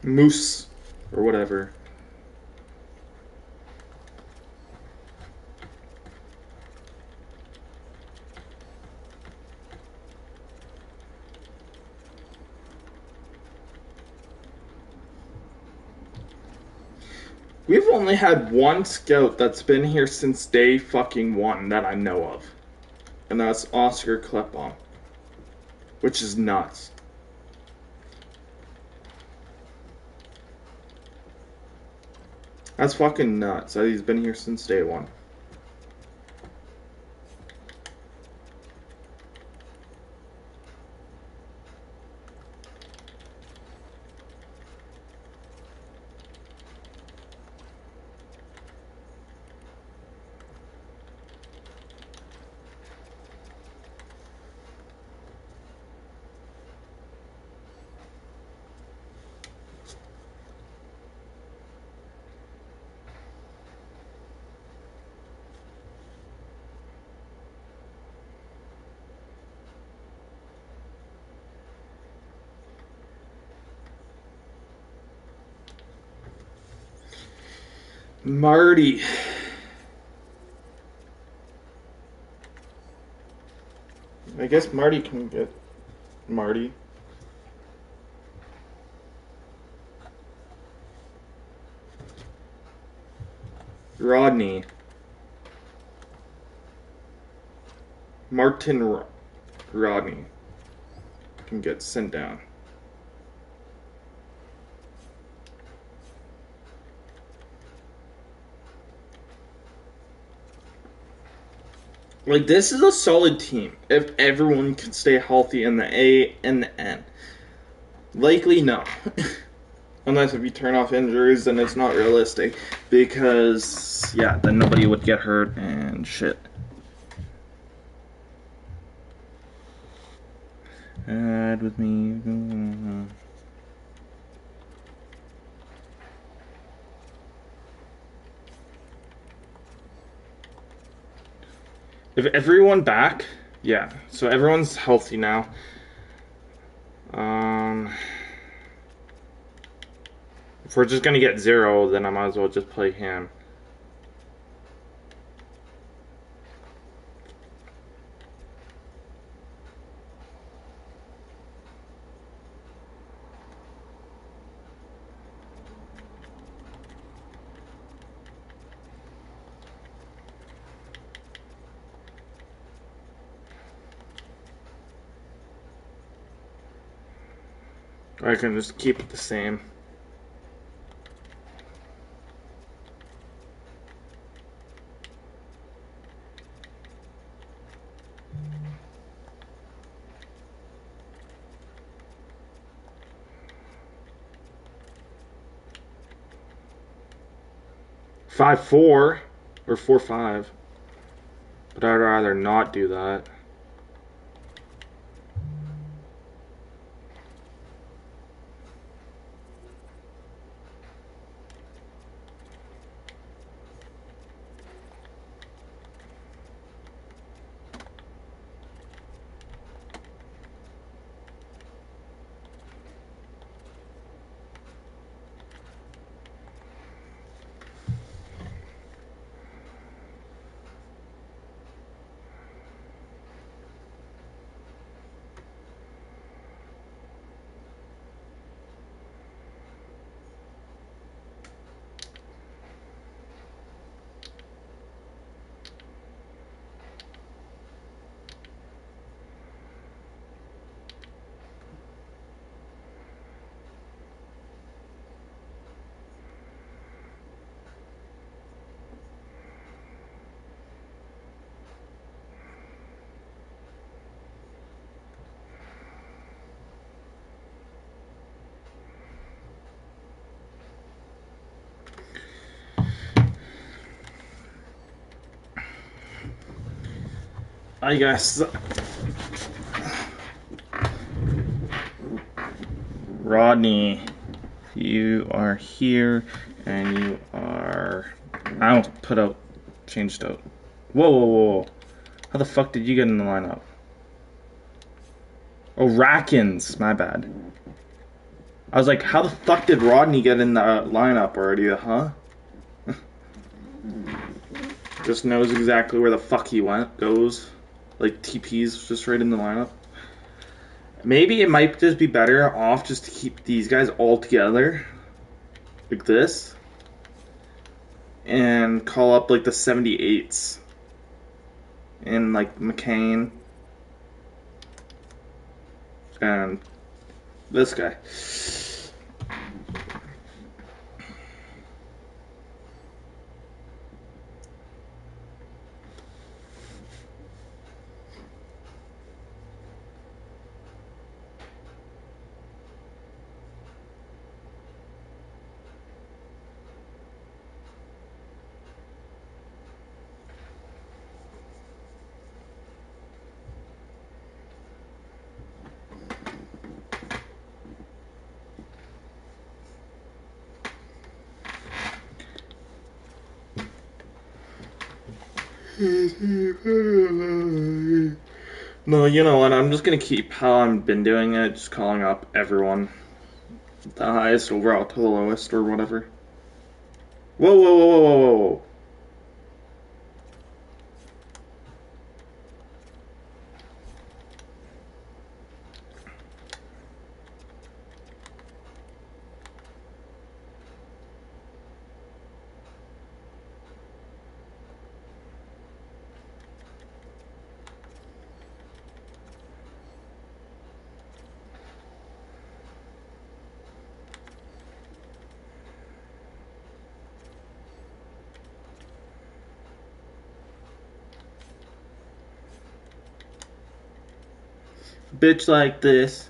Moose or whatever. We've only had one scout that's been here since day fucking one that I know of. And that's Oscar Klepon. Which is nuts. That's fucking nuts that he's been here since day one. Marty. I guess Marty can get Marty. Rodney. Martin Rodney can get sent down. Like, this is a solid team if everyone can stay healthy in the A and the N. Likely, no. Unless if you turn off injuries, then it's not realistic. Because, yeah, then nobody would get hurt and shit. Ride with me. If everyone back, yeah. So everyone's healthy now. If we're just gonna get 0, then I might as well just play him. Or I can just keep it the same. Five four or 4-5, but I'd rather not do that. I guess. Rodney, you are here, and you are. I don't put out. Changed out. Whoa, whoa, whoa. How the fuck did you get in the lineup? Oh, Rackins. My bad. I was like, how the fuck did Rodney get in the lineup already, huh? Just knows exactly where the fuck he goes. Like, TP's just right in the lineup. Maybe it might just be better off just to keep these guys all together. Like this. And call up, like, the 78s. And, like, McCain. And this guy. No, you know what? I'm just gonna keep how I've been doing it, just calling up everyone. The highest overall to the lowest, or whatever. Whoa, whoa, whoa, whoa, whoa, whoa. Bitch like this.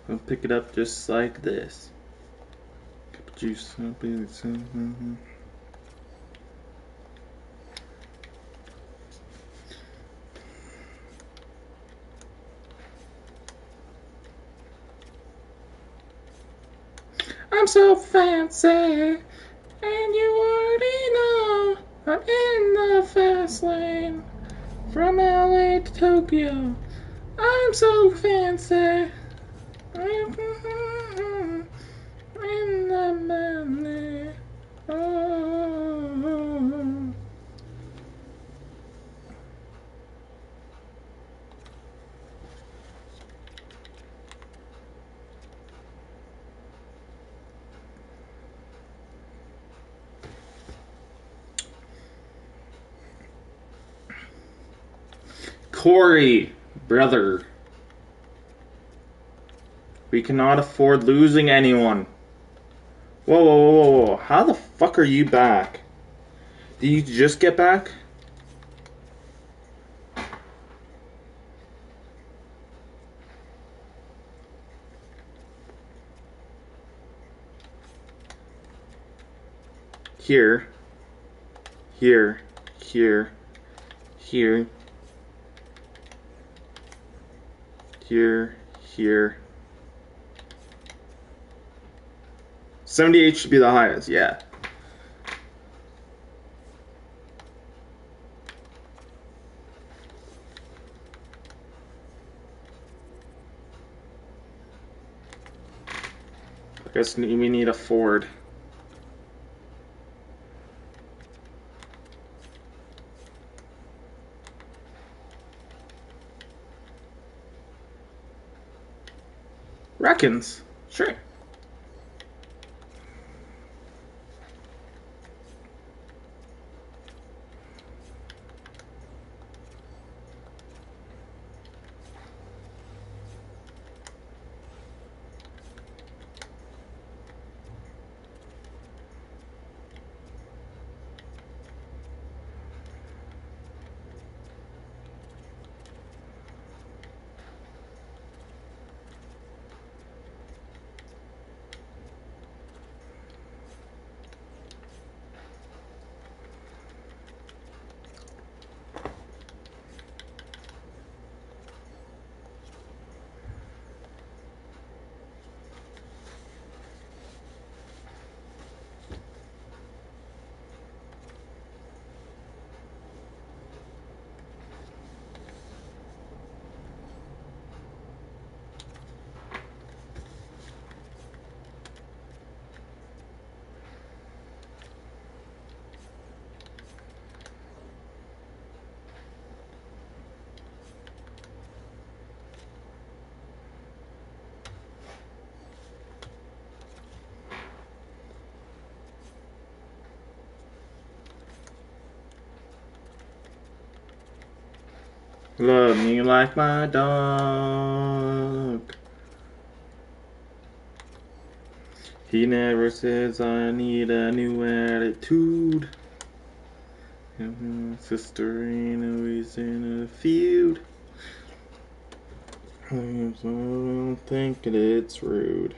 I'll pick it up just like this. Cup of juice. I'm so fancy, and you already know I'm in the fast lane from LA to Tokyo. I'm so fancy. In the money. Oh. Corey, brother. We cannot afford losing anyone. Whoa, whoa, whoa, whoa, whoa. How the fuck are you back? Did you just get back? Here. Here. Here. Here. Here. Here. 78 should be the highest, yeah. I guess we need a Ford. Reckons. Sure. Love me like my dog. He never says I need a new attitude. Sister ain't always in a feud. I don't think that it's rude.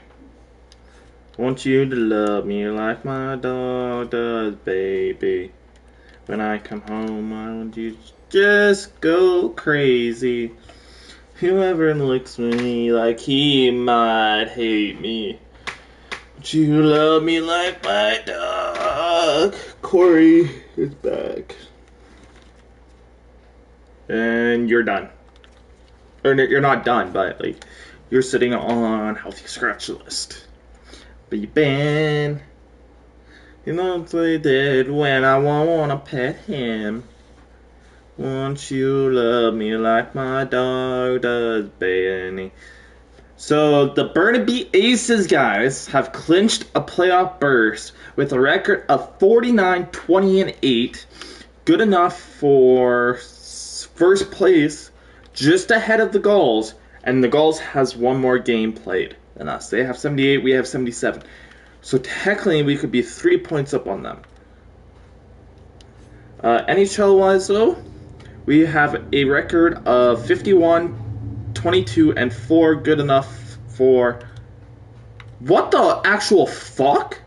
Want you to love me like my dog does, baby. When I come home, I want you to just go crazy. Whoever looks at me like he might hate me. But you love me like my dog. Corey is back. And you're done. Or you're not done, but like you're sitting on healthy scratch list. But you've been. You know what I did when I wanna pet him. Won't you love me like my dog does, baby? So the Burnaby Aces guys have clinched a playoff berth with a record of 49-20-8, good enough for first place, just ahead of the Gulls, and the Gulls has one more game played than us. They have 78, we have 77. So technically we could be 3 points up on them. NHL wise though, we have a record of 51-20 22 and 4 good enough for... What the actual fuck?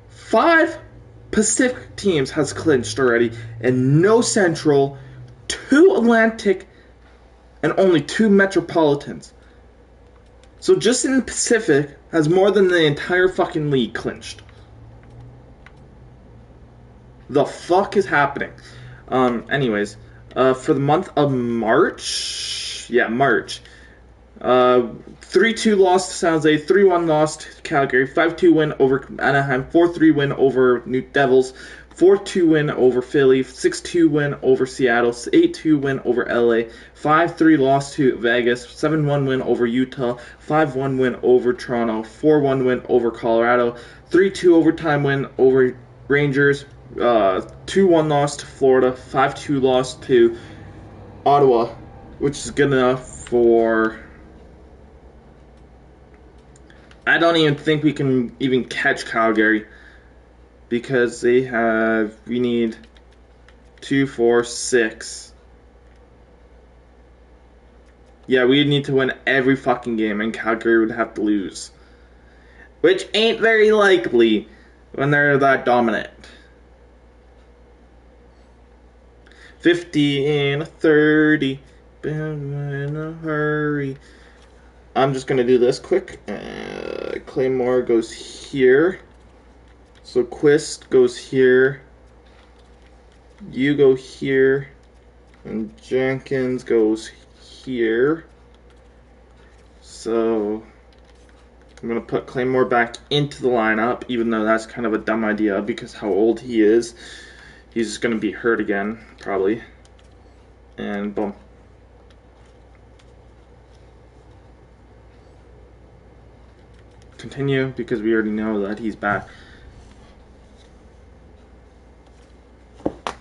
5 Pacific teams has clinched already, and no Central, 2 Atlantic, and only 2 Metropolitans. So just in the Pacific has more than the entire fucking league clinched. The fuck is happening? Anyways, for the month of March, March, 3-2 loss to San Jose, 3-1 loss to Calgary, 5-2 win over Anaheim, 4-3 win over New Devils, 4-2 win over Philly, 6-2 win over Seattle, 8-2 win over LA, 5-3 loss to Vegas, 7-1 win over Utah, 5-1 win over Toronto, 4-1 win over Colorado, 3-2 overtime win over Rangers, 2-1 loss to Florida, 5-2 loss to Ottawa, which is good enough for... I don't even think we can even catch Calgary, because we need 2, 4, 6. Yeah, we need to win every fucking game, and Calgary would have to lose, which ain't very likely when they're that dominant. 50 and 30, been in a hurry. I'm just gonna do this quick. Claymore goes here. So Quist goes here. You go here. And Jenkins goes here. So I'm gonna put Claymore back into the lineup, even though that's kind of a dumb idea because how old he is. He's just gonna be hurt again, probably. And boom. Continue, because we already know that he's back.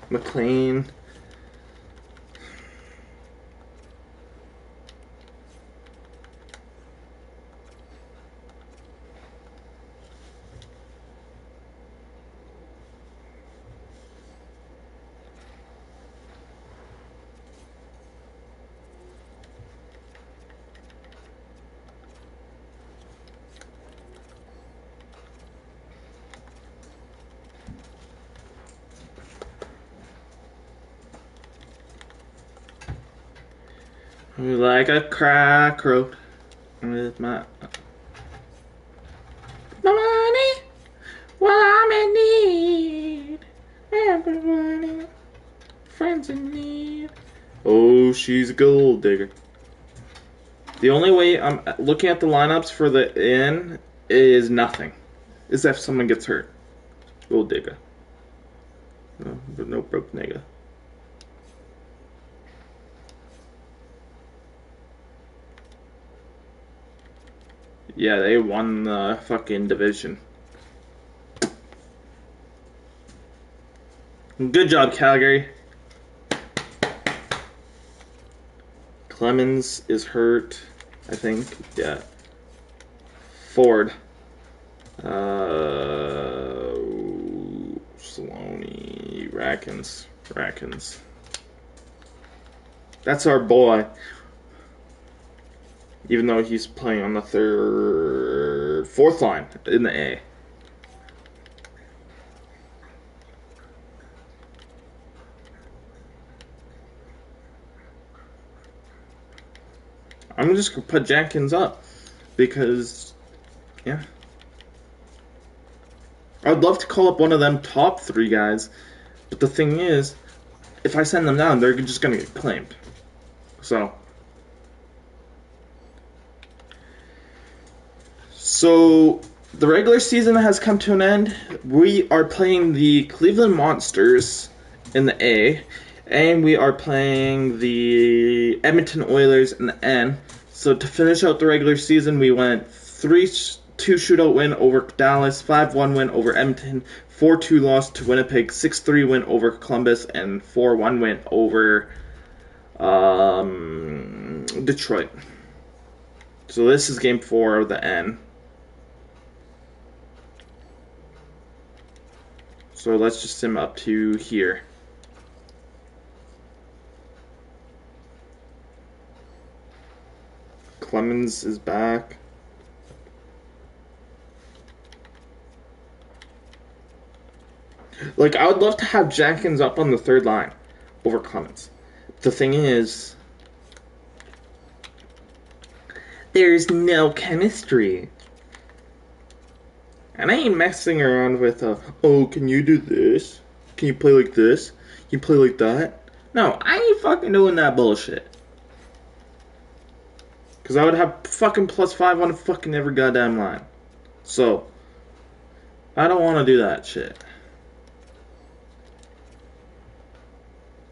McLean. Like a crack road with my money while I'm in need. Everybody, friends in need. Oh, she's a gold digger. The only way I'm looking at the lineups for the in is nothing. Is if someone gets hurt. Gold digger. No, but no broke nigga. Yeah, they won the fucking division. Good job, Calgary. Clemens is hurt, I think. Yeah. Ford. Saloni. Rackins. That's our boy. Even though he's playing on the fourth line in the A. I'm just going to put Jenkins up because, yeah. I'd love to call up one of them top 3 guys, but the thing is, if I send them down, they're just going to get claimed. So, the regular season has come to an end. We are playing the Cleveland Monsters in the A, and we are playing the Edmonton Oilers in the N. So to finish out the regular season, we went 3-2 shootout win over Dallas, 5-1 win over Edmonton, 4-2 loss to Winnipeg, 6-3 win over Columbus, and 4-1 win over Detroit. So this is game 4 of the N. So let's just sim up to here. Clemens is back. Like, I would love to have Jenkins up on the third line over Clemens. The thing is, there's no chemistry. And I ain't messing around with, oh, can you do this? Can you play like this? Can you play like that? No, I ain't fucking doing that bullshit. Because I would have fucking +5 on fucking every goddamn line. So, I don't want to do that shit.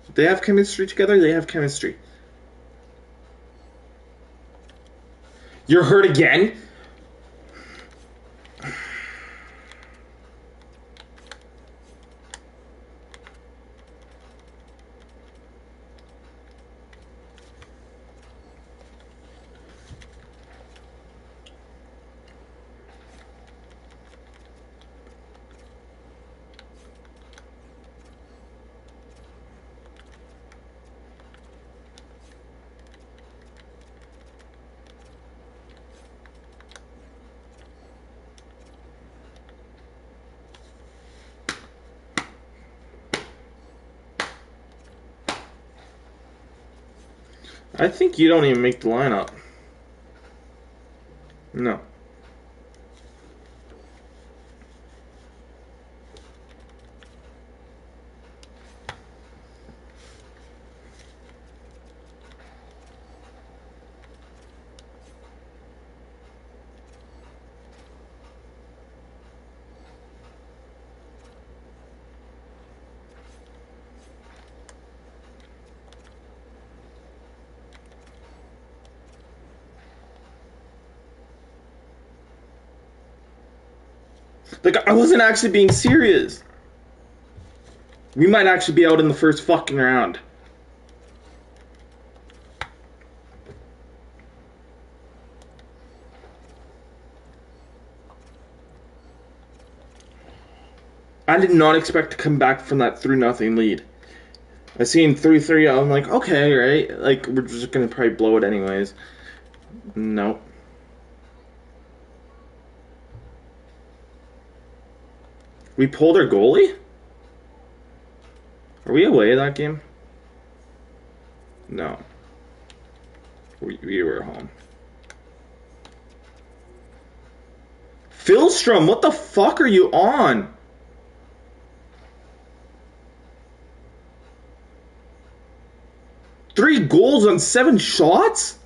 If they have chemistry together, they have chemistry. You're hurt again? I think you don't even make the lineup. No. Like, I wasn't actually being serious. We might actually be out in the first fucking round. I did not expect to come back from that 3-0 lead. I seen 3-3, I'm like, okay, right? Like, we're just gonna probably blow it anyways. Nope. We pulled our goalie? Are we away that game? No. We were home. Philstrom, what the fuck are you on? Three goals on 7 shots?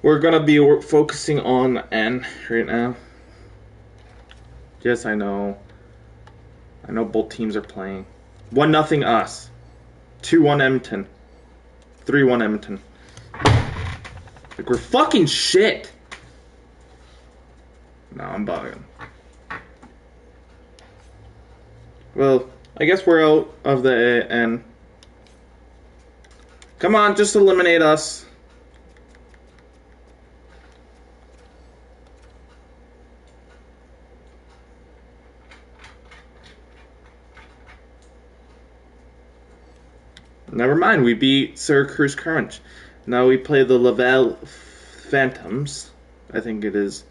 We're gonna be focusing on N right now. Yes, I know. I know both teams are playing. 1-0 us. 2-1 Edmonton. 3-1 Edmonton. Like, we're fucking shit. No, I'm bugging. Well, I guess we're out of the N. Come on, just eliminate us. Never mind, we beat Syracuse Crunch. Now we play the Laval Phantoms, I think it is.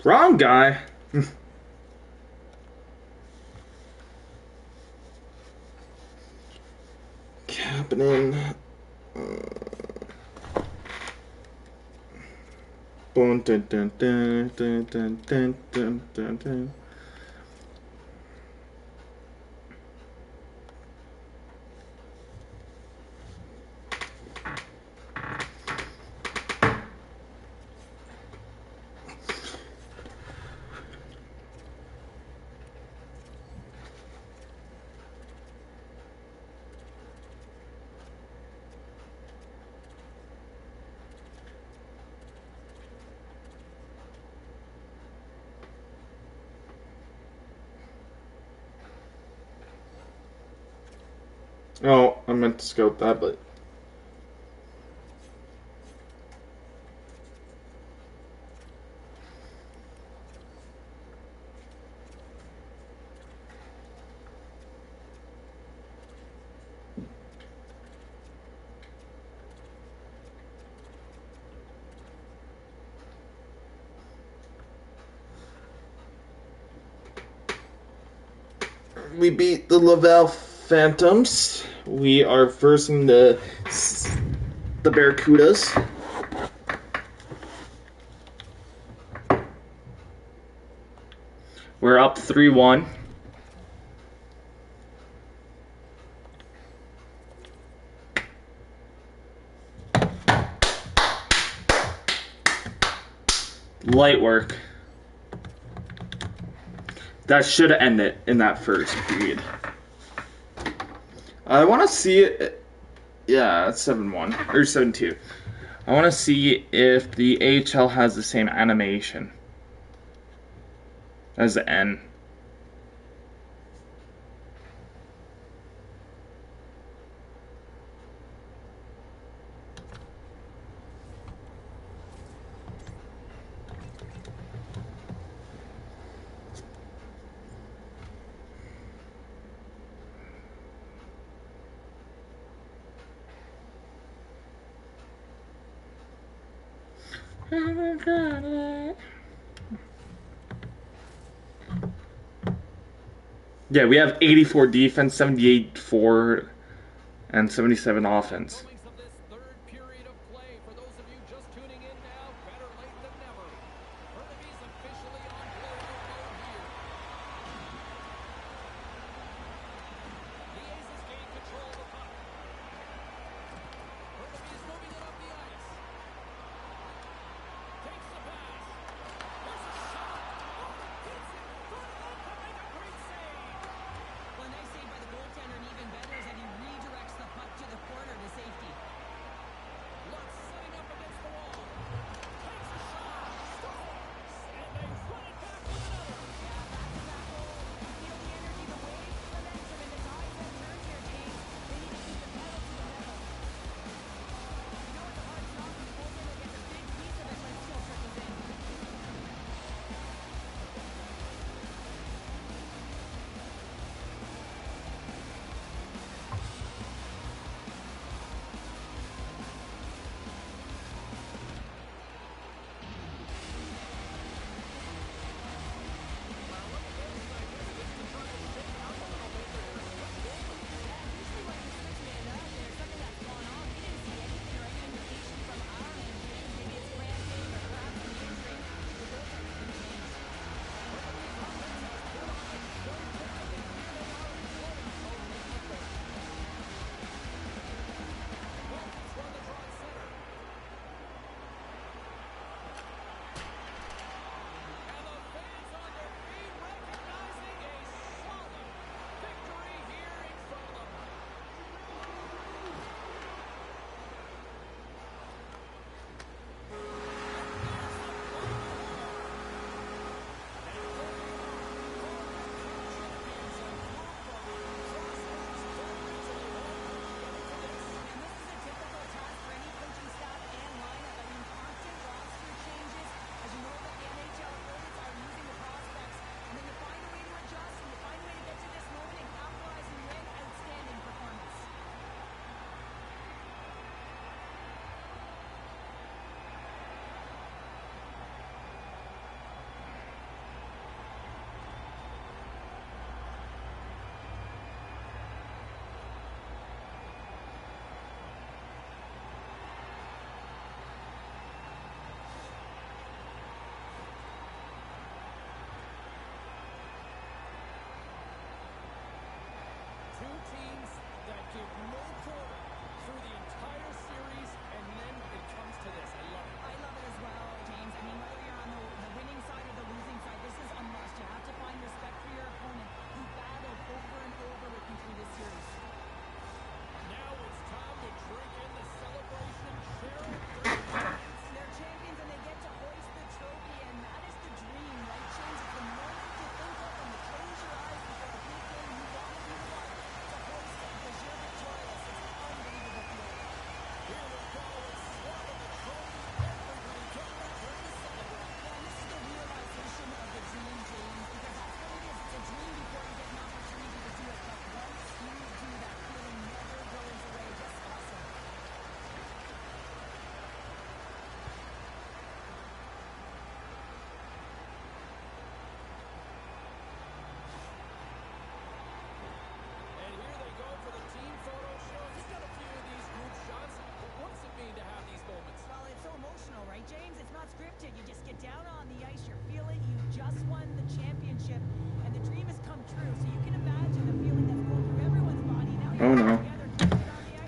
Wrong guy. Happening. Dun, dun, dun, dun, dun, dun, dun, dun, dun, dun. Oh, I meant to scout that, but we beat the Laval Phantoms. We are versing the Barracudas. We're up 3-1. Light work. That should have ended in that first period. I want to see it. Yeah, it's 7-1 or 7-2. I want to see if the AHL has the same animation as the N. Yeah, we have 84 defense, 78 for, and 77 offense. Well, nice save by the goaltender, and even better is that he redirects the puck to the corner to safety.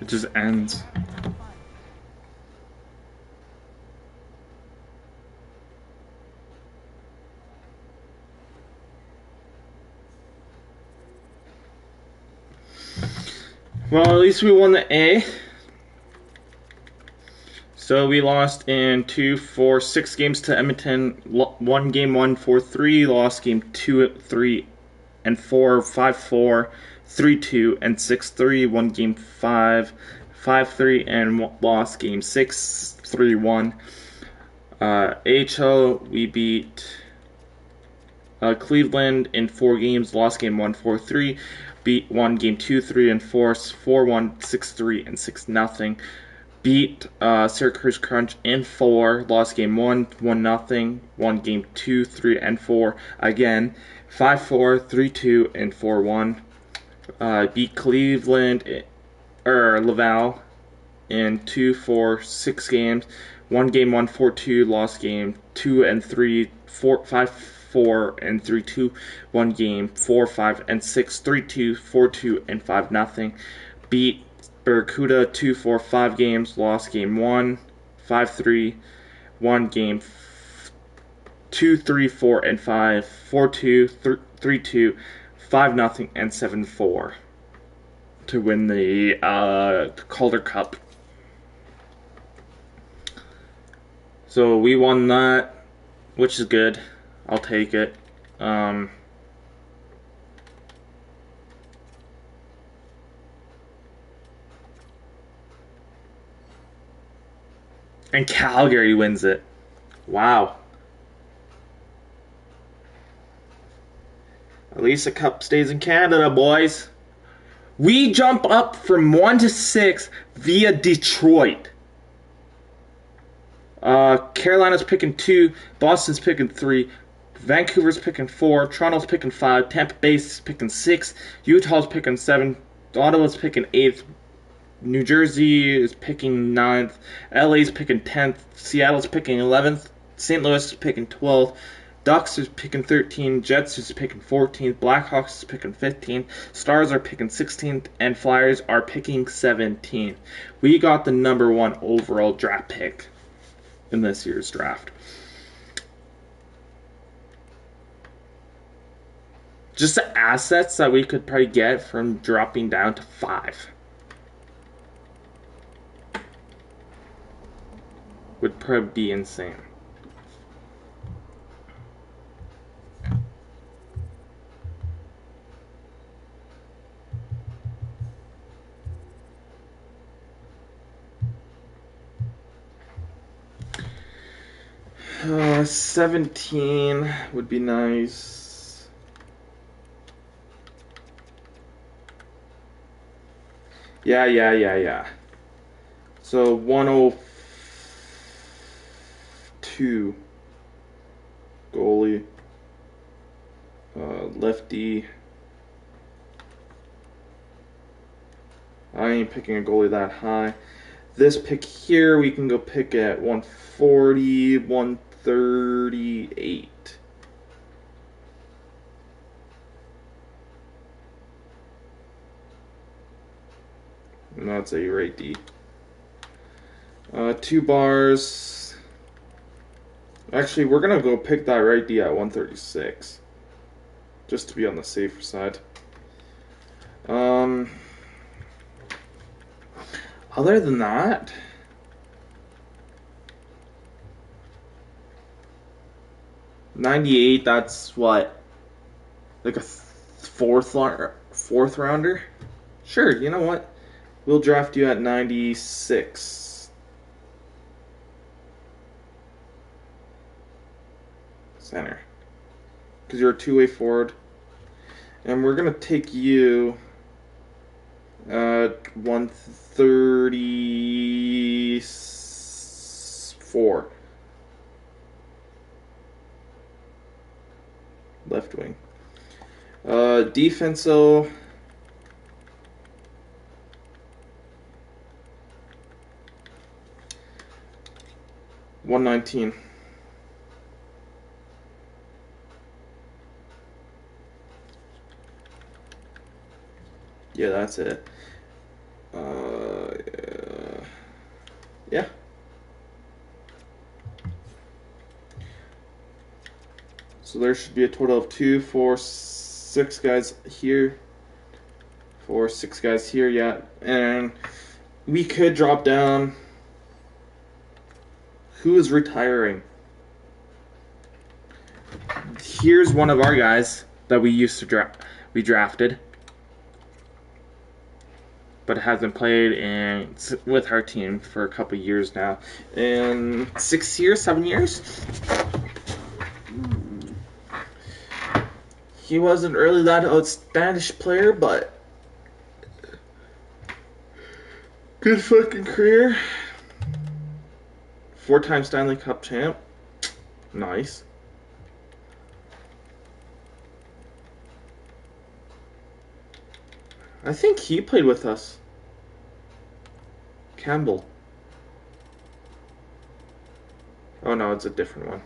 It just ends. Well, at least we won the A. So we lost in 2, 4, 6 games to Edmonton. One game 1, 4-3. Lost game 2, 3, and 4, 5-4, 3-2, and 6-3. Won game 5, 5-3, and lost game 6, 3-1. AHL, we beat Cleveland in 4 games. Lost game 1, 4-3. Won game 2, 3, and 4, 4-1, 6-3, and 6-0. Beat Syracuse Crunch in 4, lost game 1, 1-0, won game 2, 3, and 4 again, 5-4, 3-2, and 4-1. Beat Cleveland Laval in 2, 4, 6 games, won game 1, 4-2, lost game 2 and 3, 5-4, and 3-2, won game 4, 5, and 6, 3-2, 4-2, and 5-0. Beat Barracuda 2, 4, 5 games, lost game 1, 5-3, won game 2, 3, 4, and 5, 4-2, 3-2, 5-0, and 7-4 to win the Calder Cup. So we won that, which is good. I'll take it. And Calgary wins it. Wow. At least the cup stays in Canada, boys. We jump up from 1 to 6 via Detroit. Carolina's picking 2, Boston's picking 3, Vancouver's picking 4, Toronto's picking 5, Tampa Bay's picking 6, Utah's picking 7, Ottawa's picking 8th, New Jersey is picking 9th, LA's picking 10th, Seattle's picking 11th, St. Louis is picking 12th, Ducks is picking 13th, Jets is picking 14th, Blackhawks is picking 15th, Stars are picking 16th, and Flyers are picking 17th. We got the number 1 overall draft pick in this year's draft. Just the assets that we could probably get from dropping down to 5 would probably be insane. Uh, 17 would be nice. Yeah. So 102 goalie, lefty. I ain't picking a goalie that high. This pick here, we can go pick at 140, 138. And that's a right D. 2 bars. Actually, we're going to go pick that right D at 136. Just to be on the safer side. Other than that, $98, that's what? Like a fourth rounder? Sure, you know what? We'll draft you at 96. Center. Because you're a two-way forward. And we're going to take you at 134. Left wing. Defensive. $119. Yeah, that's it. So there should be a total of 2, 4, 6 guys here. 4, 6 guys here, yeah. And we could drop down. Who is retiring? Here's one of our guys that we used to we drafted, but hasn't played with our team for a couple years now. In 6 years, 7 years? He wasn't really that outstanding player, but good fucking career. 4-time Stanley Cup champ. Nice. I think he played with us. Campbell. Oh no, it's a different one.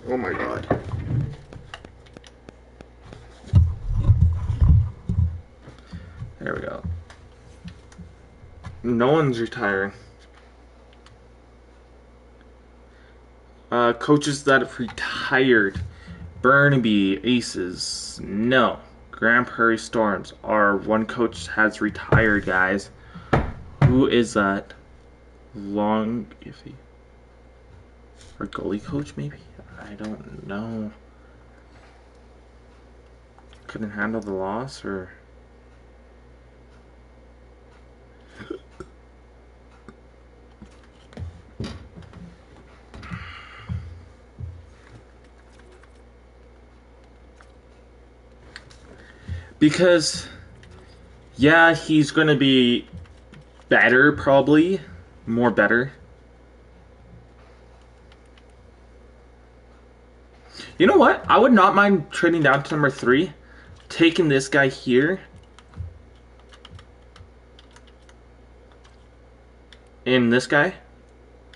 Oh my god. There we go. No one's retiring. Coaches that have retired. Burnaby Aces. No. Grand Prairie Storms. Our one coach has retired, guys. Who is that? Long iffy. Our goalie coach, maybe? I don't know. Couldn't handle the loss, or... Because, yeah, he's going to be better, probably. More better. You know what? I would not mind trading down to number 3. Taking this guy here. In this guy.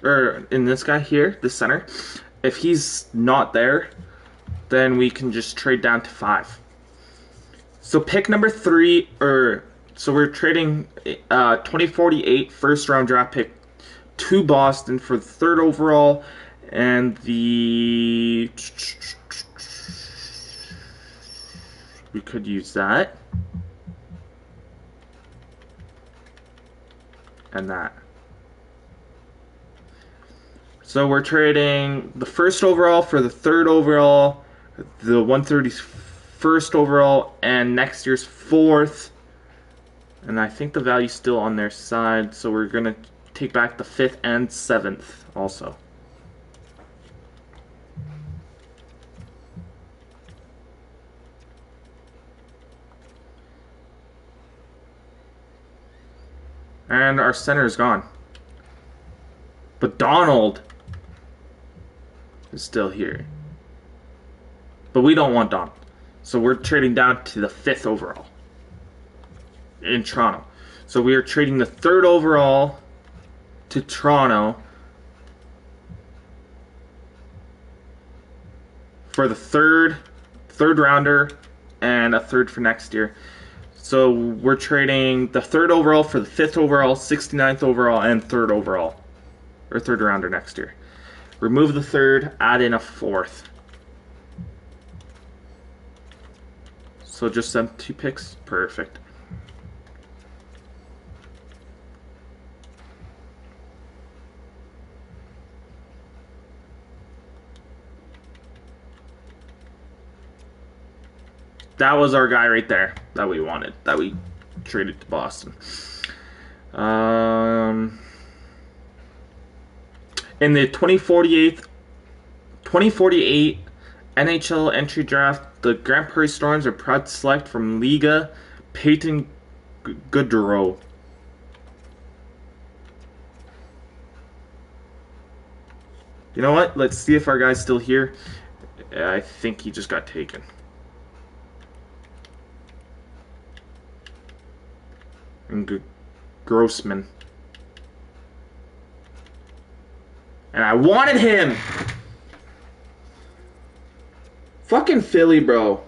Or in this guy here, the center. If he's not there, then we can just trade down to 5. So pick number 3, so we're trading 2048 first round draft pick to Boston for the 3rd overall, and we could use that and that. So we're trading the 1st overall for the 3rd overall, the 131st overall, and next year's 4th. And I think the value's still on their side, so we're going to take back the 5th and 7th also. And our center is gone. But Donald is still here. But we don't want Donald. So we're trading down to the 5th overall in Toronto. So we are trading the 3rd overall to Toronto for the third rounder and a 3rd for next year. So we're trading the 3rd overall for the 5th overall, 69th overall, and 3rd overall. Or 3rd rounder next year. Remove the 3rd, add in a 4th. So just them 2 picks? Perfect. That was our guy right there that we wanted, that we traded to Boston. In the 2048 NHL entry draft, the Grand Prairie Storms are proud to select from Liga Peyton Goodrow. You know what? Let's see if our guy's still here. I think he just got taken. And Grossman. And I wanted him! Fucking Philly, bro.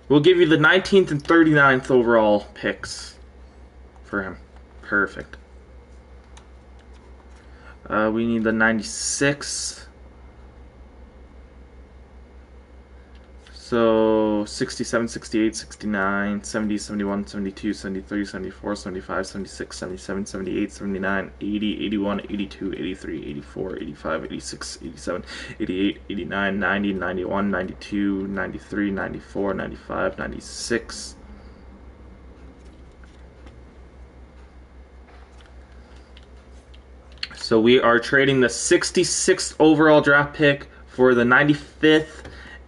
We'll give you the 19th and 39th overall picks for him. Perfect. We need the 96. So 67, 68, 69, 70, 71, 72, 73, 74, 75, 76, 77, 78, 79, 80, 81, 82, 83, 84, 85, 86, 87, 88, 89, 90, 91, 92, 93, 94, 95, 96. So we are trading the 66th overall draft pick for the 95th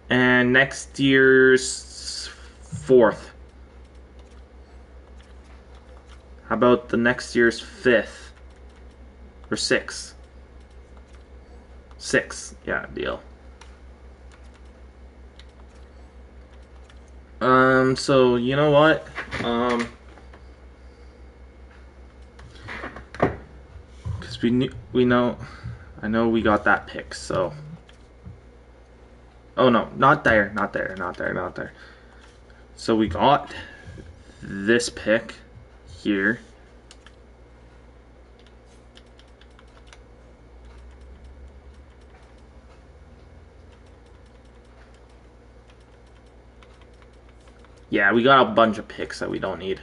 and next year's 4th. How about the next year's 5th? Or 6th? 6th, yeah, deal. So you know what? Because I know we got that pick, so. Oh no, not there. So we got this pick here. Yeah, we got a bunch of picks that we don't need.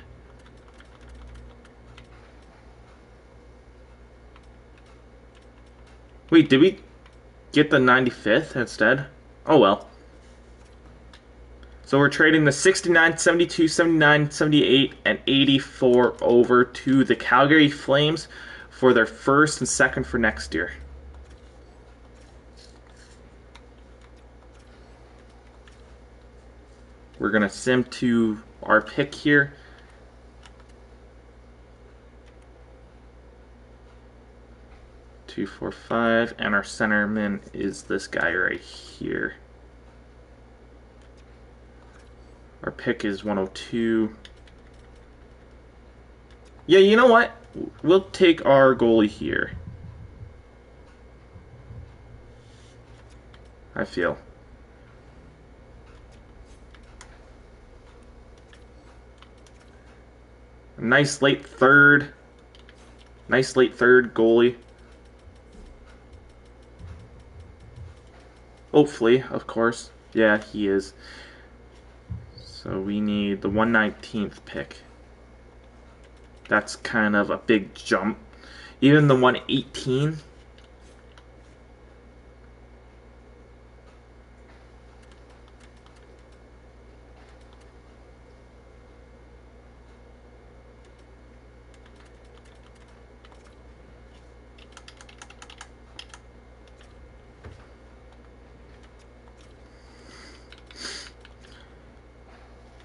Wait, did we get the 95th instead? Oh well. So we're trading the 69, 72, 79, 78, and 84 over to the Calgary Flames for their first and second for next year. We're going to sim to our pick here. Two, 4, 5, and our centerman is this guy right here. Our pick is 102. Yeah, you know what? We'll take our goalie here. I feel. Nice late third. Nice late third goalie. Hopefully, of course. Yeah, he is. So we need the 119th pick. That's kind of a big jump. Even the 118.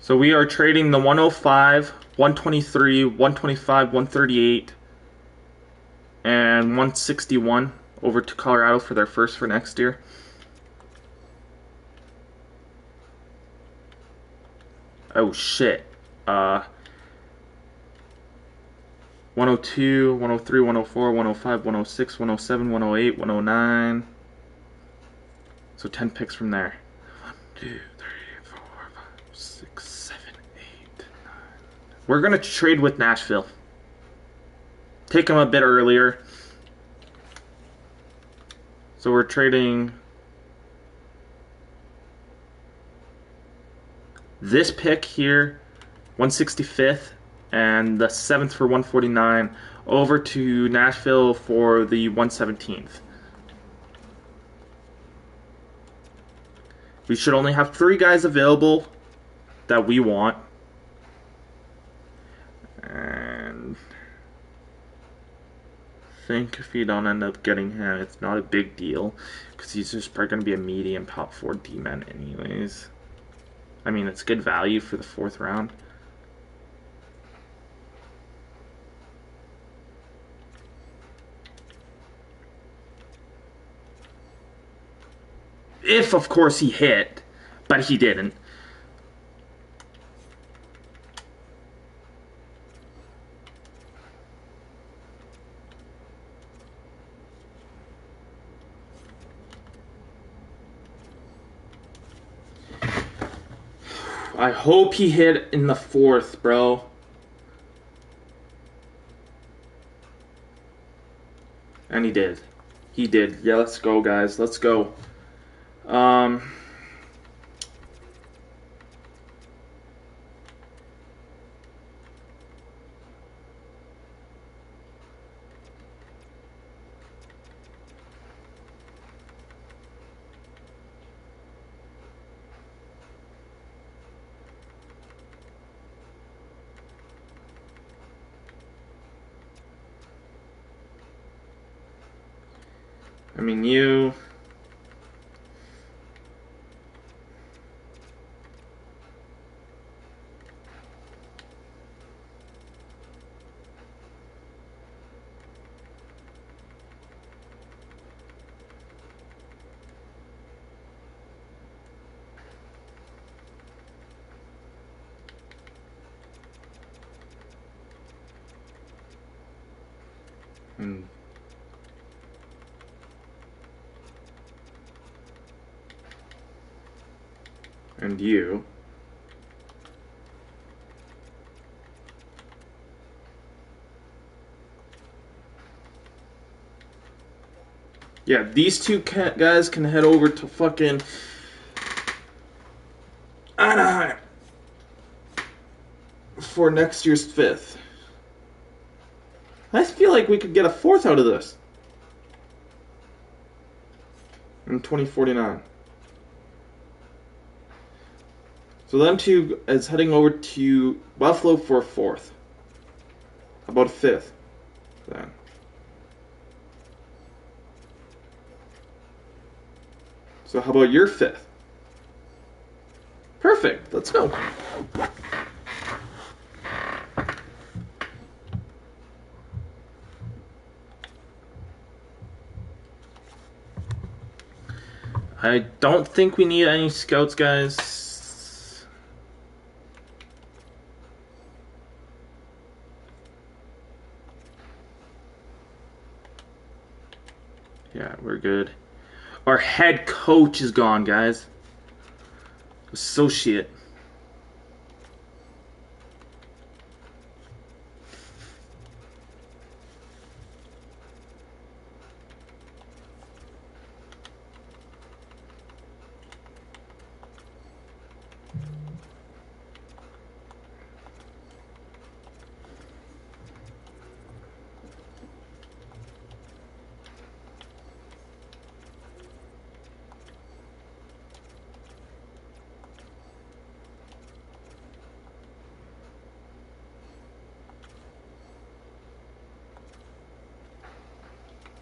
So we are trading the 105, 123, 125, 138, and 161 over to Colorado for their first for next year. Oh shit. 102, 103, 104, 105, 106, 107, 108, 109. So 10 picks from there. 1, 2, 3, 4, 5, 6, 7, 8, 9. We're going to trade with Nashville. Take them a bit earlier. So we're trading this pick here, 165th, and the 7th for 149 over to Nashville for the 117th. We should only have 3 guys available that we want. And I think if you don't end up getting him, it's not a big deal, because he's just probably going to be a medium top 4 D-man anyways. I mean, it's good value for the 4th round. If, of course, he hit, but he didn't. I hope he hit in the 4th, bro. And he did. He did. Yeah, let's go, guys. Let's go. I mean, you. And you. Yeah, these two guys can head over to fucking Anaheim for next year's 5th. I feel like we could get a 4th out of this. In 2049. So them two is heading over to Buffalo for a 4th. How about a 5th? Then. So how about your 5th? Perfect. Let's go. I don't think we need any scouts, guys. Yeah, we're good. Our head coach is gone, guys. Associate.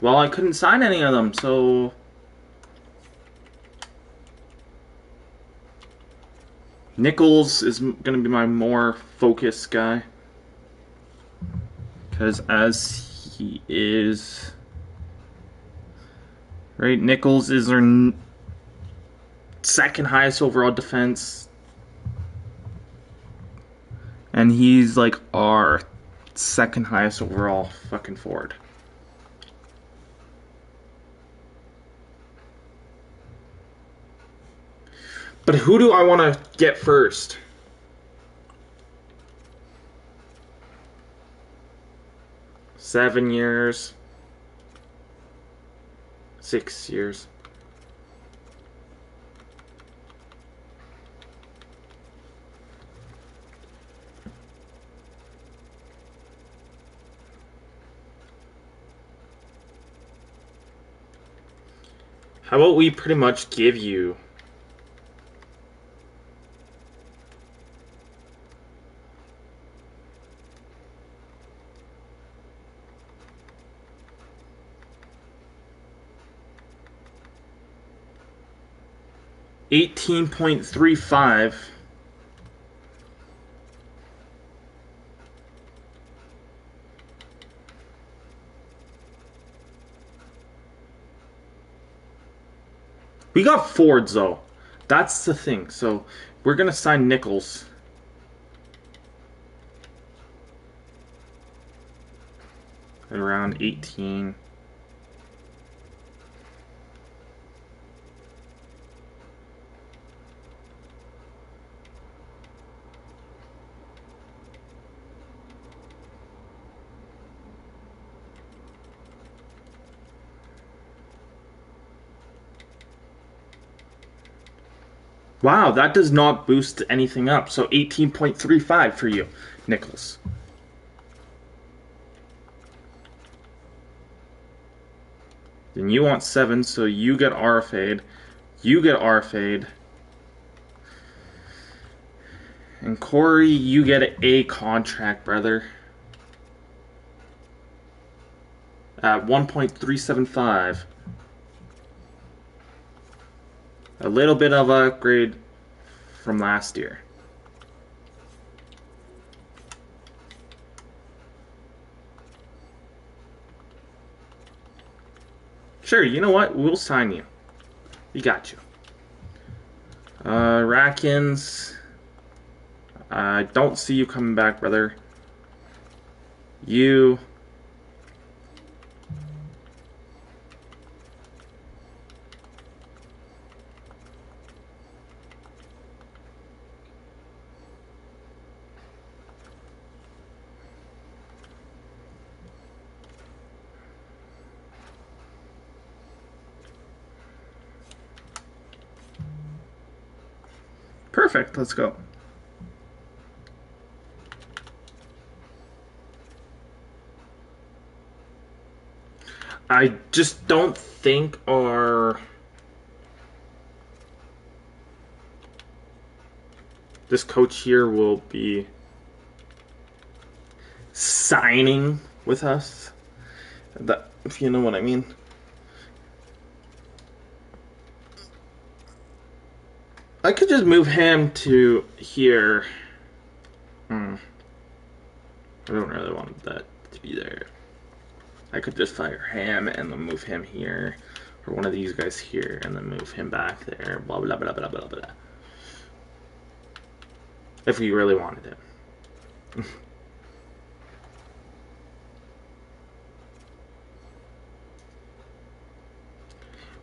Well, I couldn't sign any of them, so... Nichols is going to be my more focused guy. Because as he is... Right, Nichols is our second highest overall defense. And he's like our second highest overall fucking forward. But who do I want to get first? $7 years. 6 years. How about we pretty much give you $18.35. We got Fords though. That's the thing. So we're gonna sign Nichols. At around 18. Wow, that does not boost anything up. So 18.35 for you, Nicholas. Then you want 7, so you get RFA'd. You get RFA'd. And Corey, you get a contract, brother. At 1.375. A little bit of an upgrade from last year. Sure, you know what? We'll sign you. We got you. Rackins. I don't see you coming back, brother. You. Perfect, let's go. I just don't think this coach here will be signing with us. That, if you know what I mean. I could just move him to here. I don't really want that to be there. I could just fire him and then move him here, or one of these guys here, and then move him back there. Blah blah blah blah blah blah. If we really wanted him.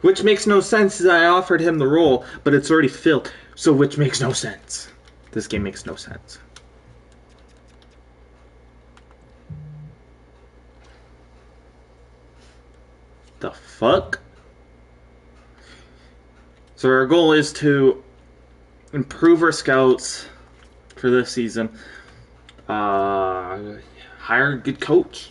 Which makes no sense, as I offered him the role, but it's already filled. So which makes no sense. This game makes no sense. The fuck? So our goal is to improve our scouts for this season. Hire a good coach.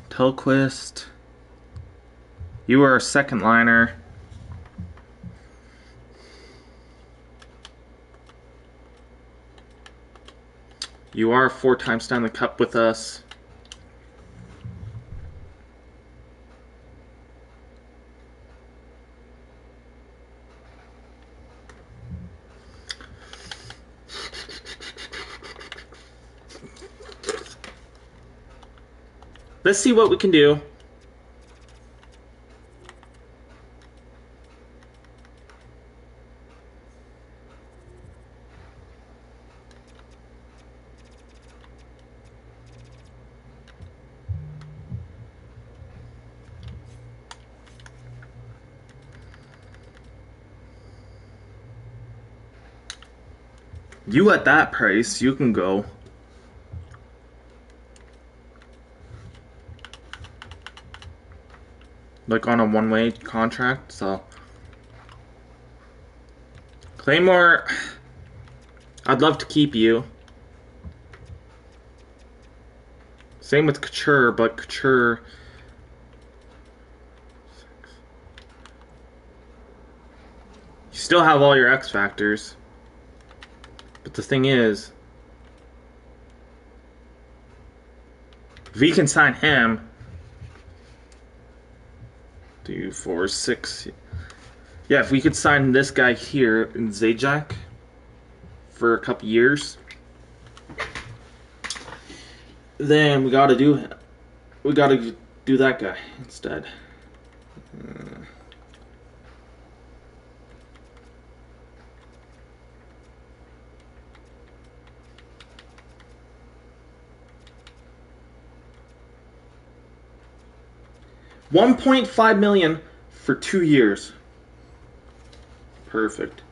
Telquist. You are a second liner. You are 4 times Stanley Cup with us. Let's see what we can do. You at that price, you can go. Like on a one-way contract, so. Claymore, I'd love to keep you. Same with Couture, but Couture... You still have all your X factors. But the thing is, if we can sign him, 2, 4, 6. Yeah, if we could sign this guy here in Zajac for a couple years, then we gotta do that guy instead. $1.5 million for 2 years. Perfect.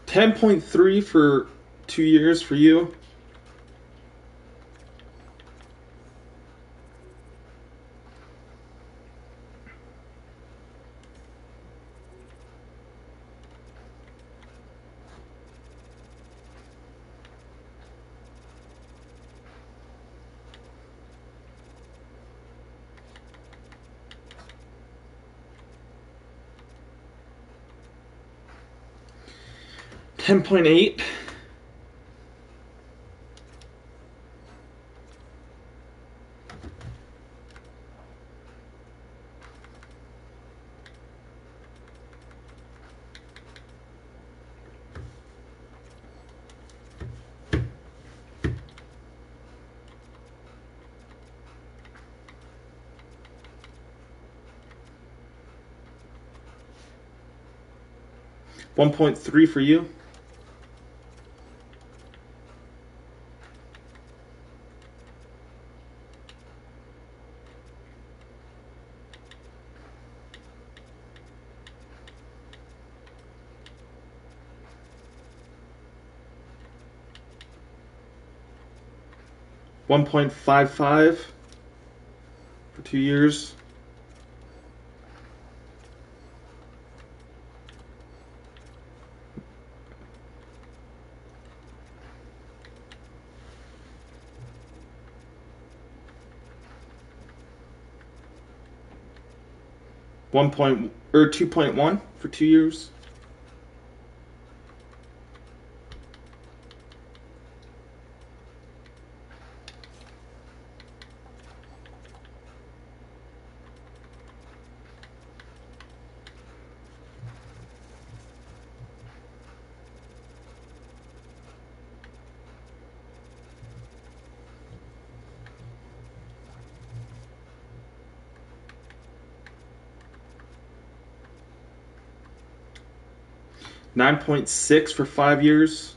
$10.3 for 2 years for you. $10.8. $1.3 for you. $1.55 for 2 years. One point or 2.1 for 2 years. $9.6 for 5 years.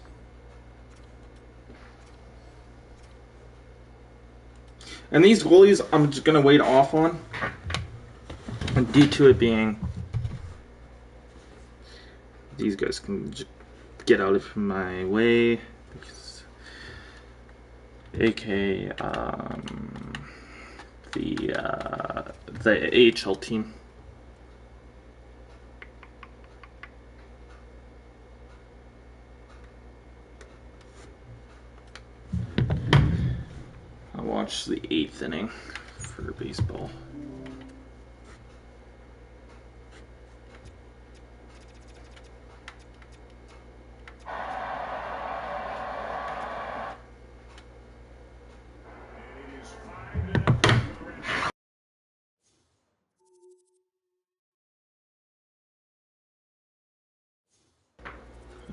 And these goalies, I'm just gonna wait off on, and due to it being, these guys can just get out of my way, because, aka the AHL team. I'll watch the 8th inning for baseball.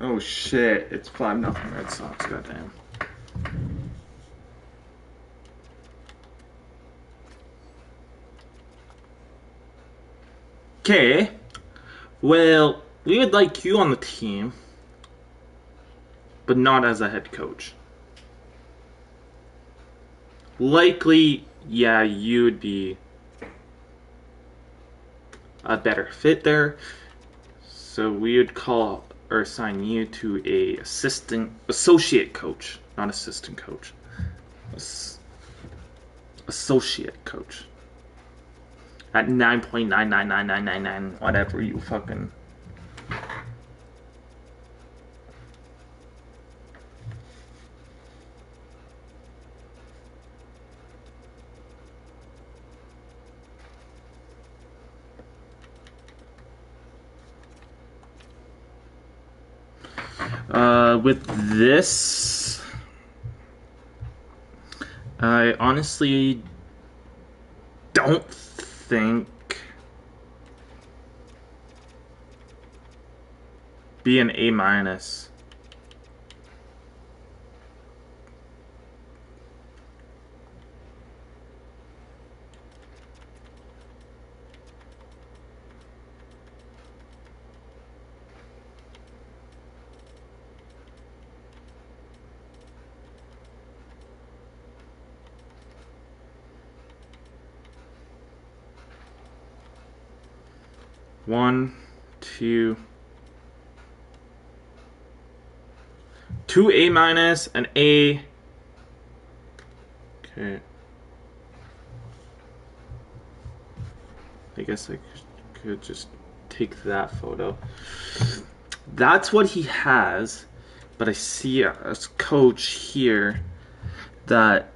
Oh shit, it's 5-0 Red Sox, goddamn. Okay, well, we would like you on the team, but not as a head coach. Likely, yeah, you would be a better fit there. So we would call or assign you to a associate coach, not assistant coach. Associate coach. At 9.99999, whatever you fucking. With this, I honestly don't think be an A-. 1, 2, 2 A minus, an A. Okay. I guess I could just take that photo. That's what he has, but I see a coach here that,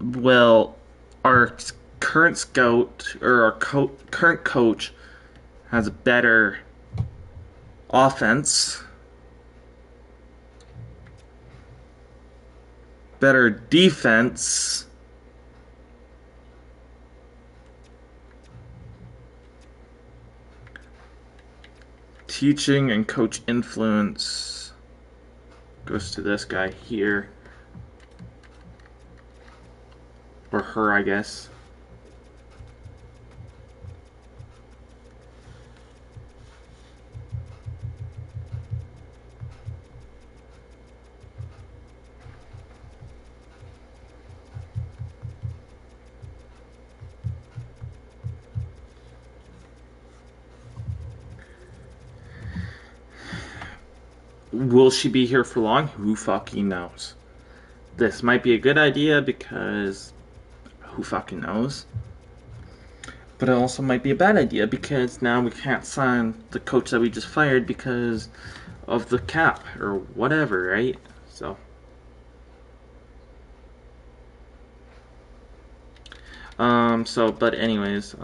well, our current scout or our current coach has a better offense, better defense, teaching and coach influence goes to this guy here, or her, I guess. Will she be here for long? Who fucking knows? This might be a good idea because who fucking knows? But it also might be a bad idea because now we can't sign the coach that we just fired because of the cap or whatever, right? So. But anyways,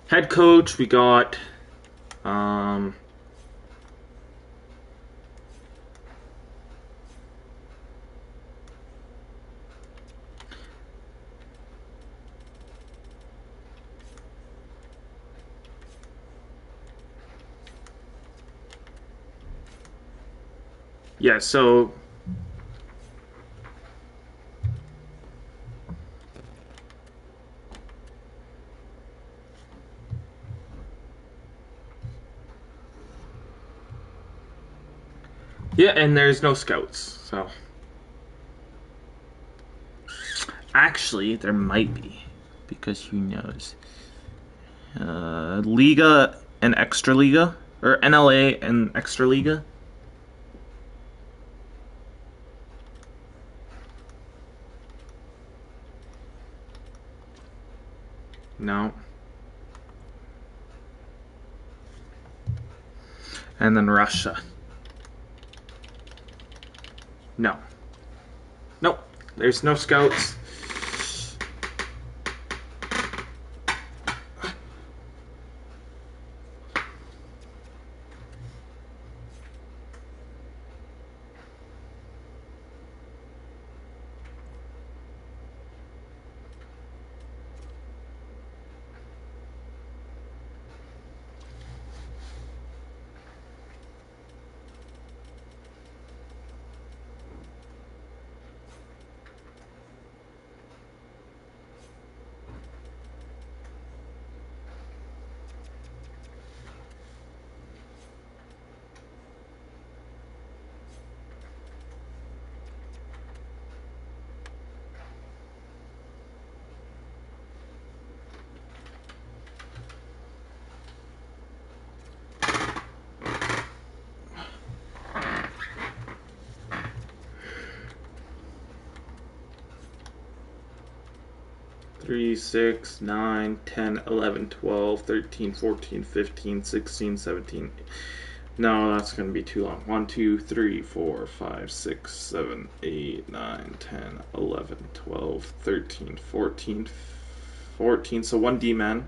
head coach, we got, yeah, so yeah, and there's no scouts, so actually there might be, because who knows? Liga and Extra Liga, or NLA and Extra Liga. No. And then Russia. No. Nope. There's no scouts. Three, 6, 9, 10, 11, 12, 13, 14, 15, 16, 17. No, that's going to be too long. 1, 2, 3, 4, 5, 6, 7, 8, 9, 10, 11, 12, 13, 14, 14. So 1 D-man.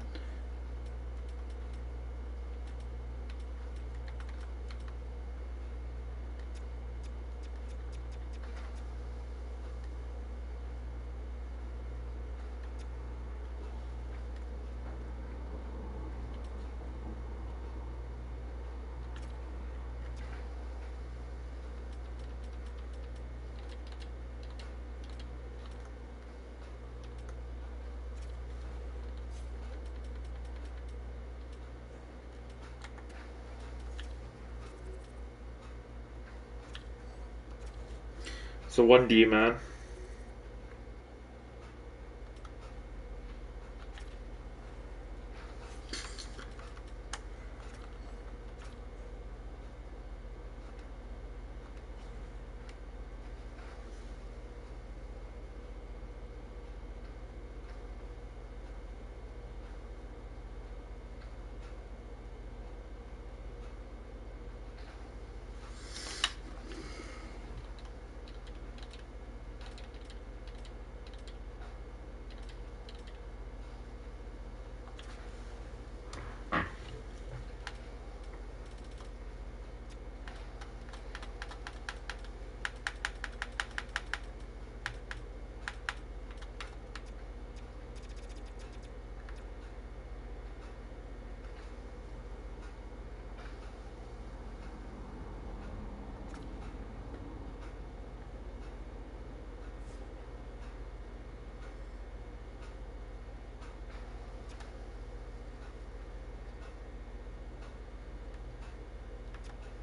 So 1D, man.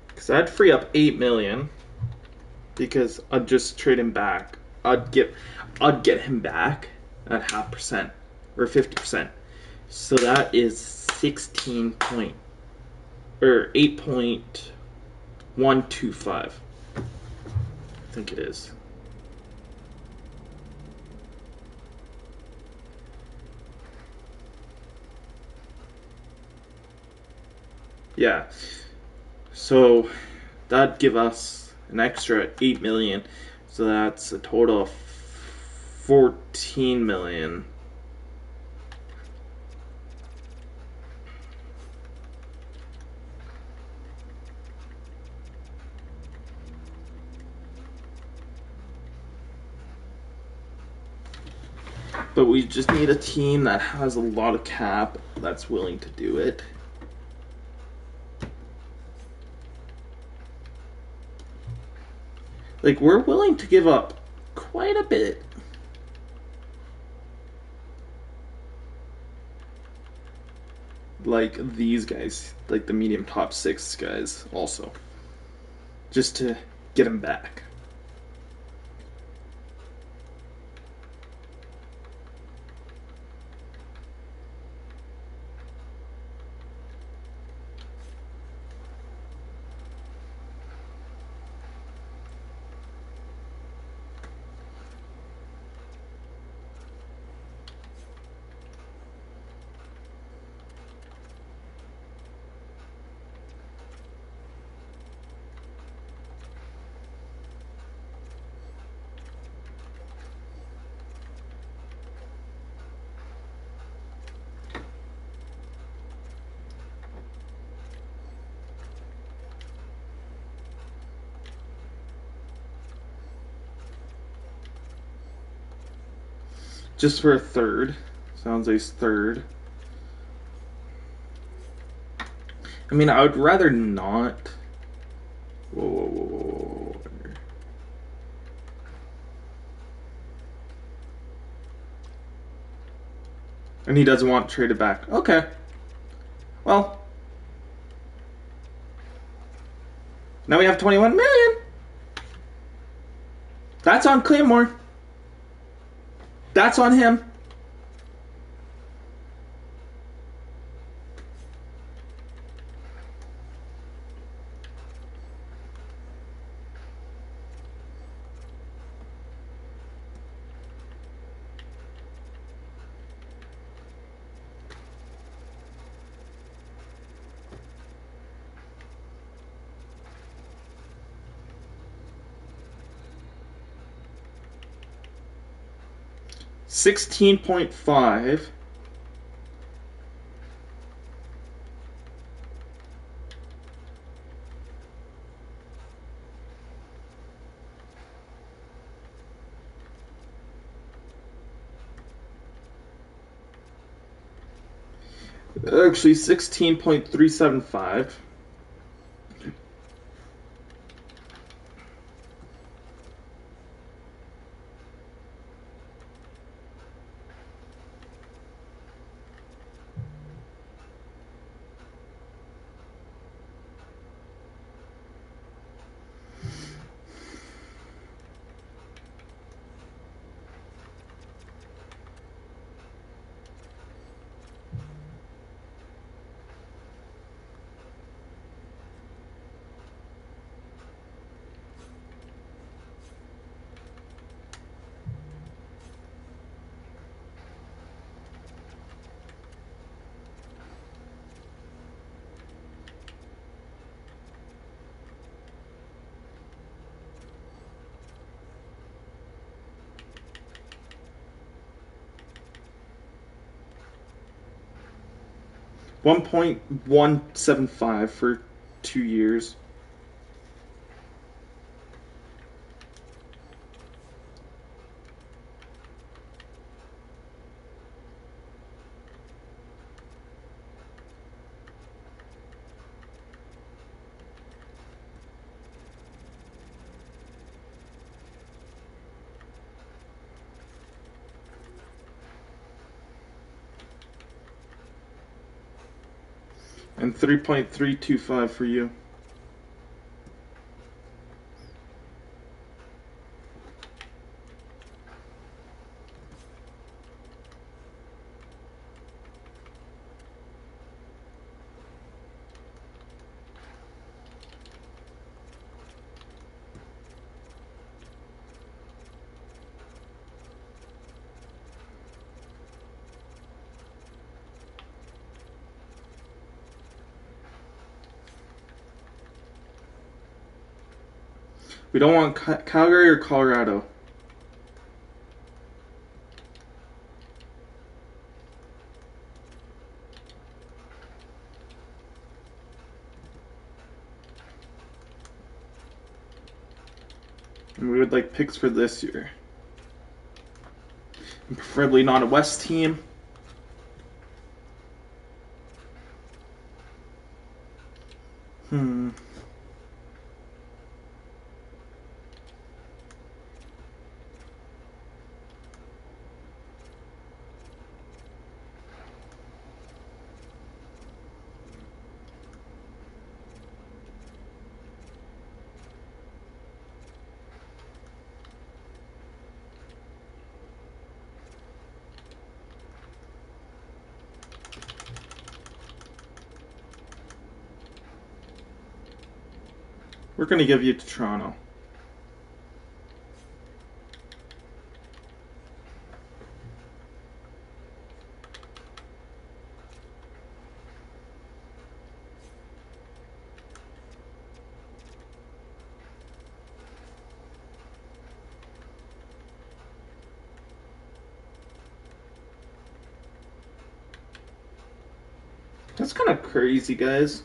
Because I'd free up 8 million because I'd just trade him back. I'd get him back at 0.5% or 50%. So that is 16 point or 8.125. I think it is. Yeah. So that'd give us an extra 8 million. So that's a total of 14 million. But we just need a team that has a lot of cap that's willing to do it. Like, we're willing to give up quite a bit. Like these guys, like the medium top 6 guys also. Just to get them back. Just for a third. Sounds like third. I mean, I would rather not. Whoa, whoa, whoa, whoa, whoa. And he doesn't want traded back. Okay. Well. Now we have 21 million. That's on Claymore. That's on him. $16.5. Actually, 16.375. 1.175 for 2 years. And 3.325 for you. We don't want Calgary or Colorado. And we would like picks for this year. And preferably not a West team. We're going to give you to Toronto. That's kind of crazy, guys.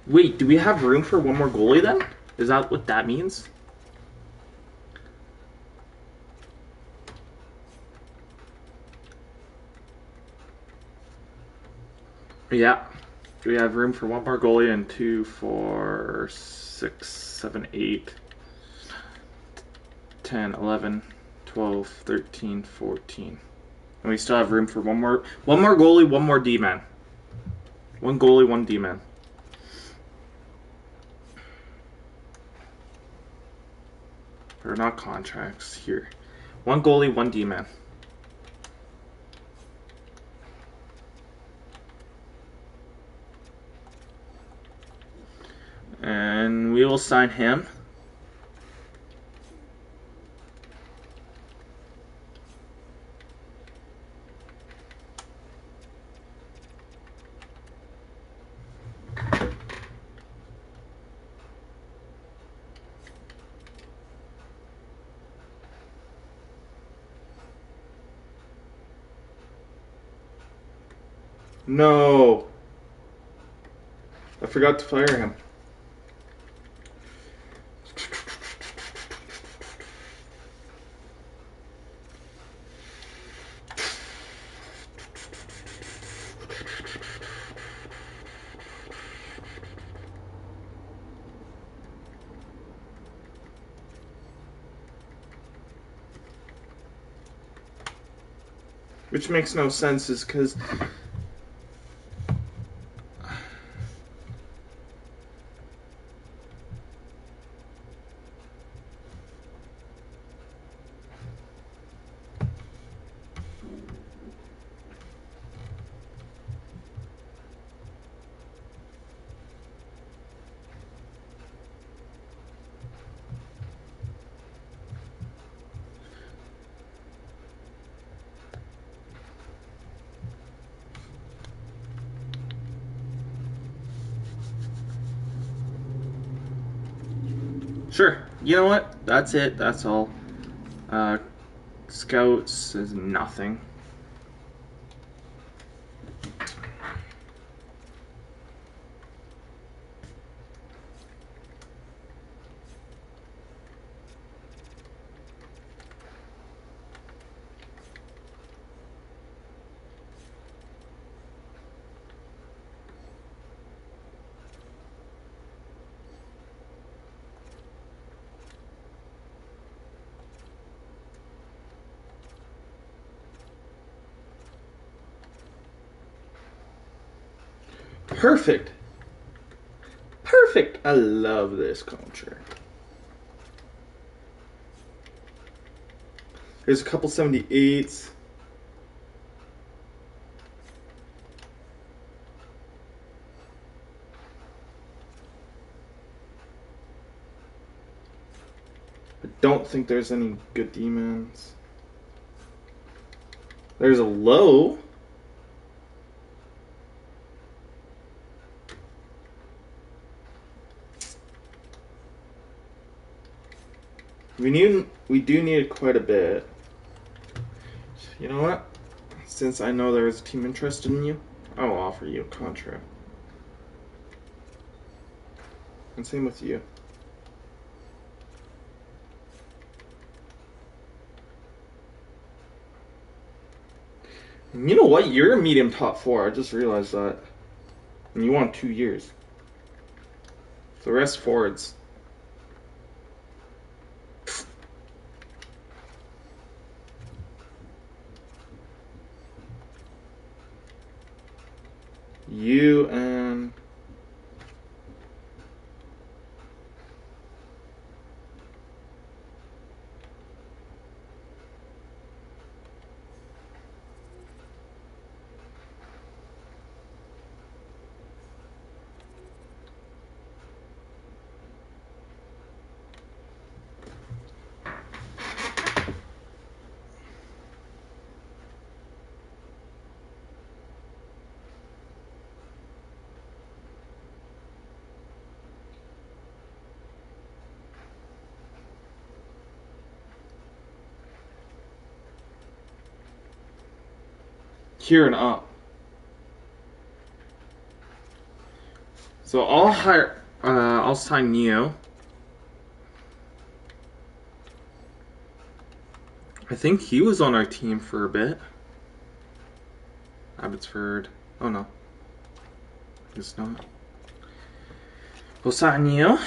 Wait, do we have room for one more goalie then? Is that what that means? Yeah. Do we have room for one more goalie and 2, 4, 6, 7, 8, 10, 11, 12, 13, 14. And we still have room for one more goalie, one more D-man. One goalie, one D-man. Or not contracts here. One goalie, one D-man. And we will sign him. No. I forgot to fire him. Which makes no sense is because Sure. You know what? That's it. That's all. Scouts is nothing. Perfect. Perfect. I love this contract. There's a couple 78s. I don't think there's any good demons. There's a low. We do need quite a bit. You know what? Since I know there is a team interested in you, I will offer you a contract. And same with you. You know what? You're a medium top 4. I just realized that. And you want 2 years. The rest forwards. You and here and up. So I'll sign you. I think he was on our team for a bit. Abbotsford. Oh no. It's not. We'll sign you.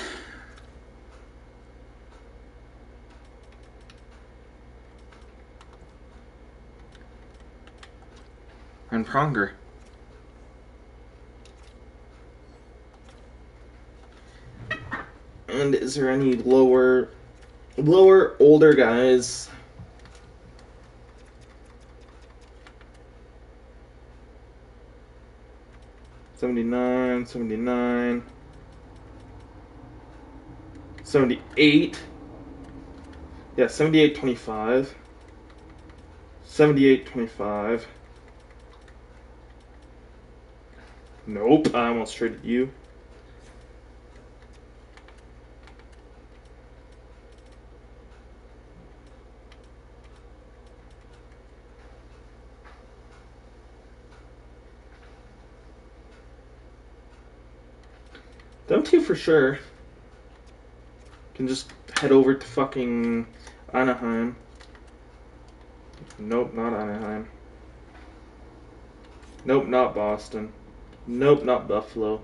And Pronger. And is there any lower, older guys? '79, '79, '78. Yeah, 78, 25. 78, 25. Nope, I almost traded you. Them two for sure. Can just head over to fucking Anaheim. Nope, not Anaheim. Nope, not Boston. Nope, not Buffalo.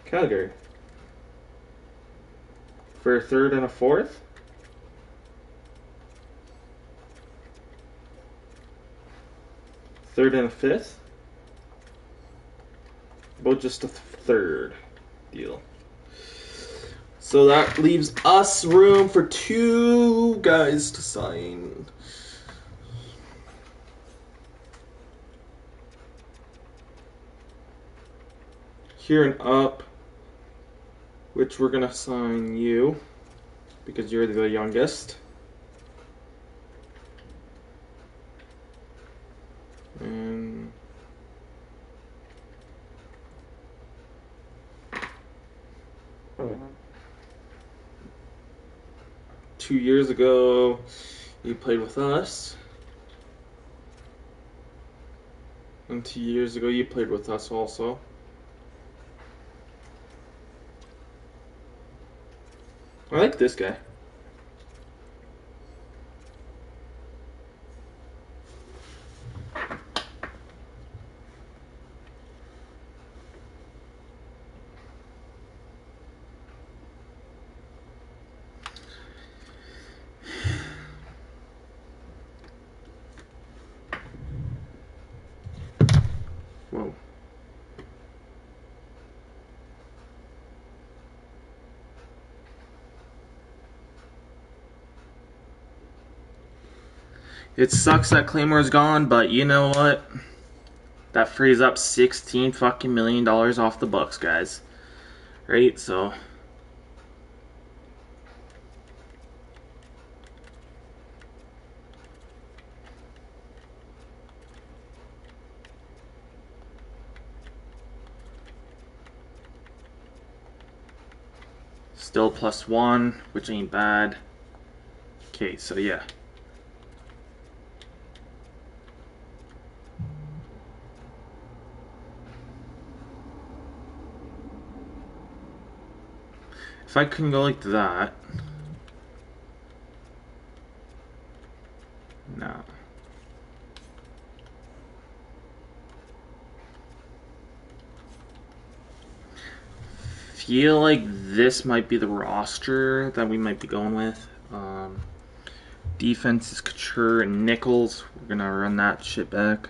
Calgary. For a third and a fourth? Third and a fifth? About just a third deal. So that leaves us room for 2 guys to sign. Here and up, which we're gonna sign you because you're the youngest. And 2 years ago, you played with us. And 2 years ago, you played with us also. I like this guy. Whoa. It sucks that Claymore's gone, but you know what? That frees up $16 fucking million off the books, guys. Right? So still +1, which ain't bad. Okay, so yeah. If I can go like that. No. Feel like this might be the roster that we might be going with. Defense is Couture and Nichols. We're gonna run that shit back.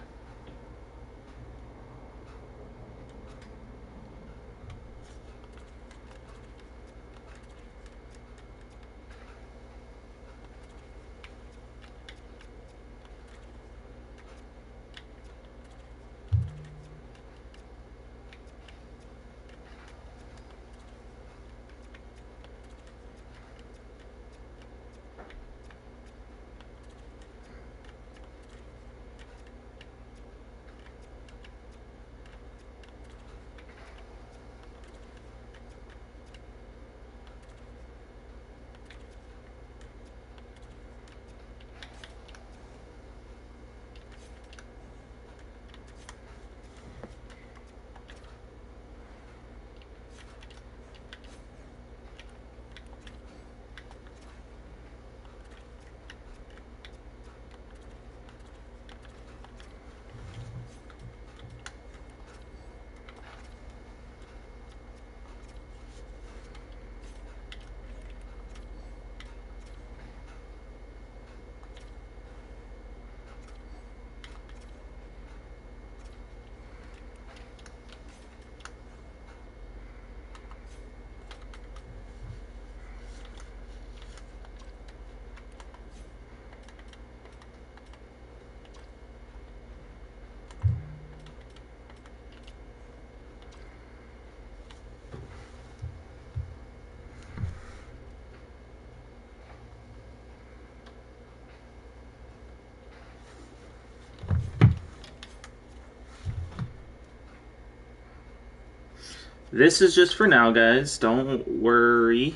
This is just for now, guys. Don't worry.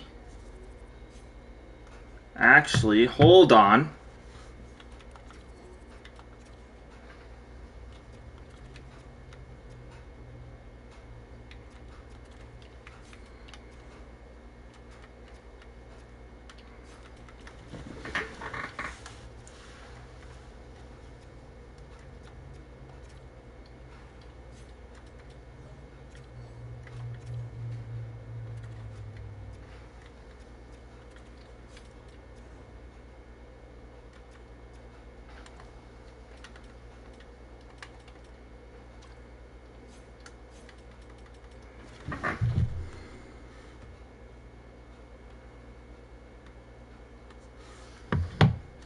Actually, hold on.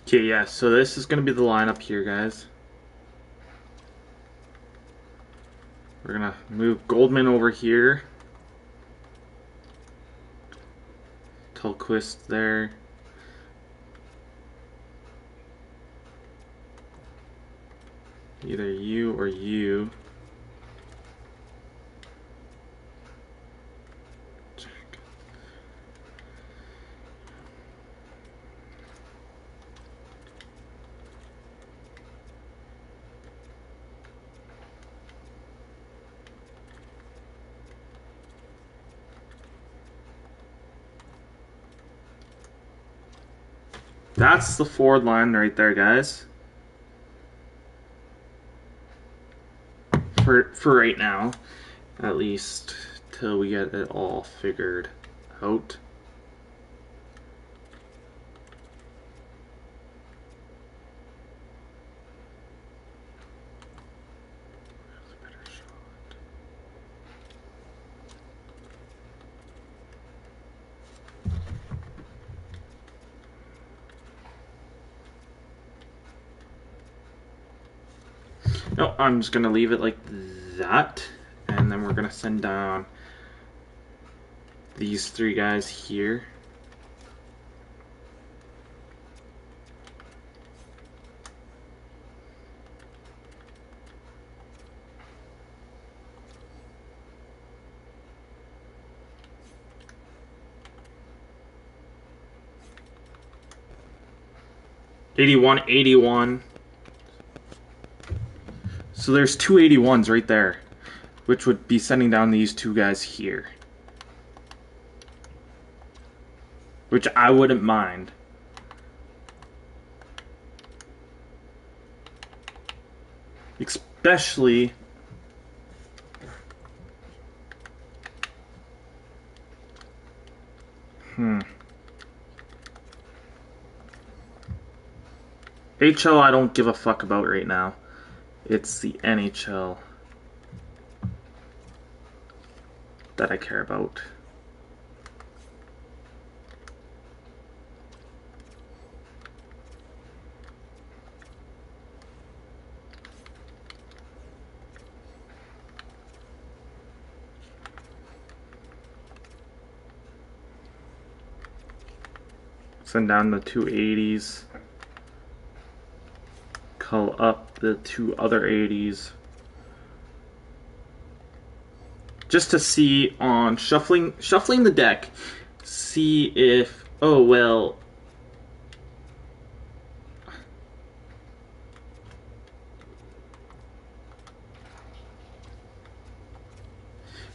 Okay, yeah, so this is going to be the lineup here, guys. We're going to move Goldman over here. Tolquist there. Either you or you. that's the forward line right there, guys. For right now, at least till we get it all figured out. No, I'm just gonna leave it like that, and then we're gonna send down these three guys here. '81, '81. So there's two 81s right there, which would be sending down these two guys here. Which I wouldn't mind. Especially HL I don't give a fuck about right now. It's the NHL that I care about. Send down the two 80s. Call up the two other 80s. Just to see on shuffling the deck, see if, oh well,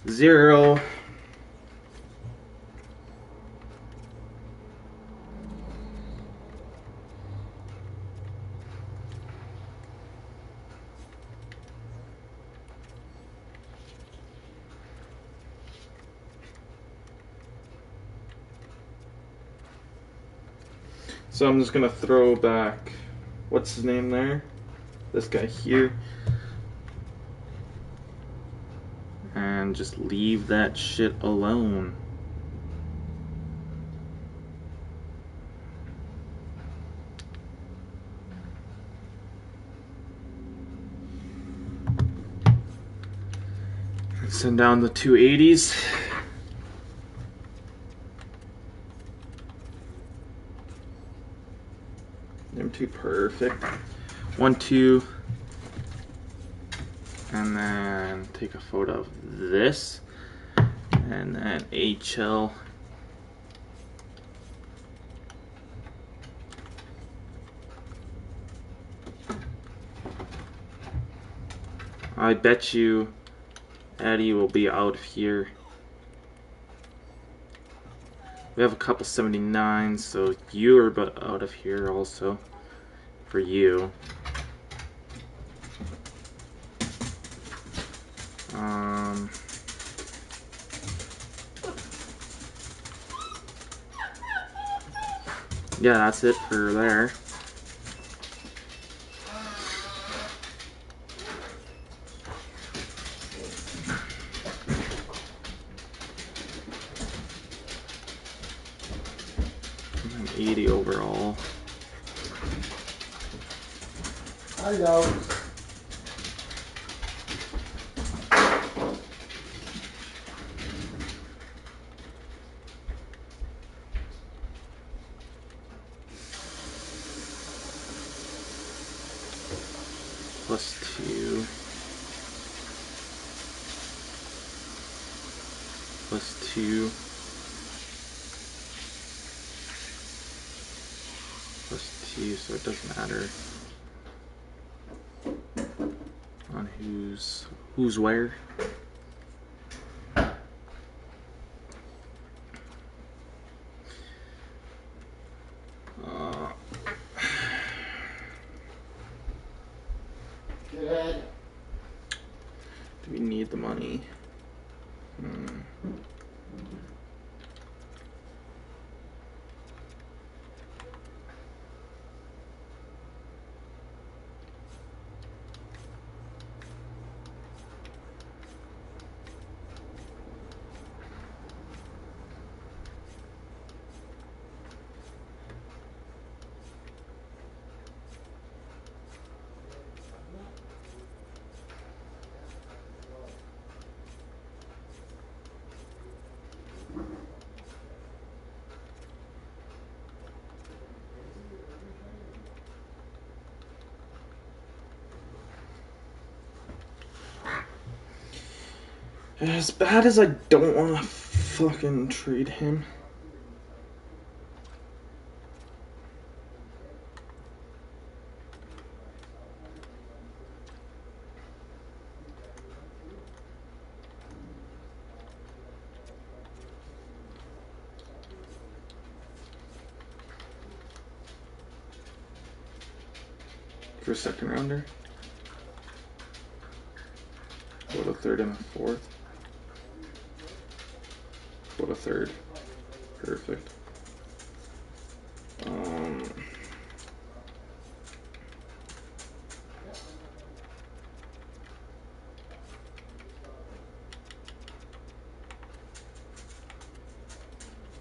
zero. So I'm just gonna throw back, what's his name there? This guy here. And just leave that shit alone. Send down the two 80s. Them two perfect. 1, 2. And then take a photo of this. And then HL. I bet you Eddie will be out of here. We have a couple 79s, so you are out of here also for you. Yeah, that's it for there. I'm 80 overall. I know. +2. +2. +2, so it doesn't matter on who's where. We need the money. As bad as I don't want to fucking trade him. For a second rounder. What, a third and a fourth? What, a third? Perfect.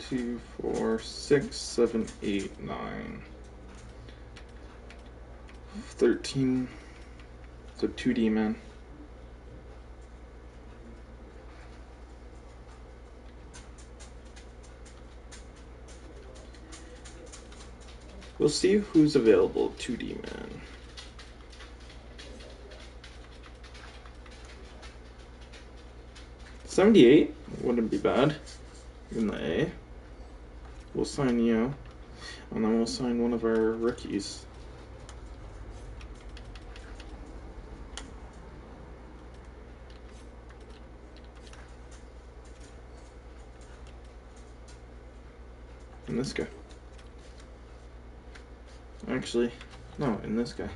2, 4, 6, 7, 8, 9. 13. So 2D man. We'll see who's available. 2D man. $78 wouldn't be bad in the A. We'll sign you, and then we'll sign one of our rookies. And this guy. Actually, no, in this guy.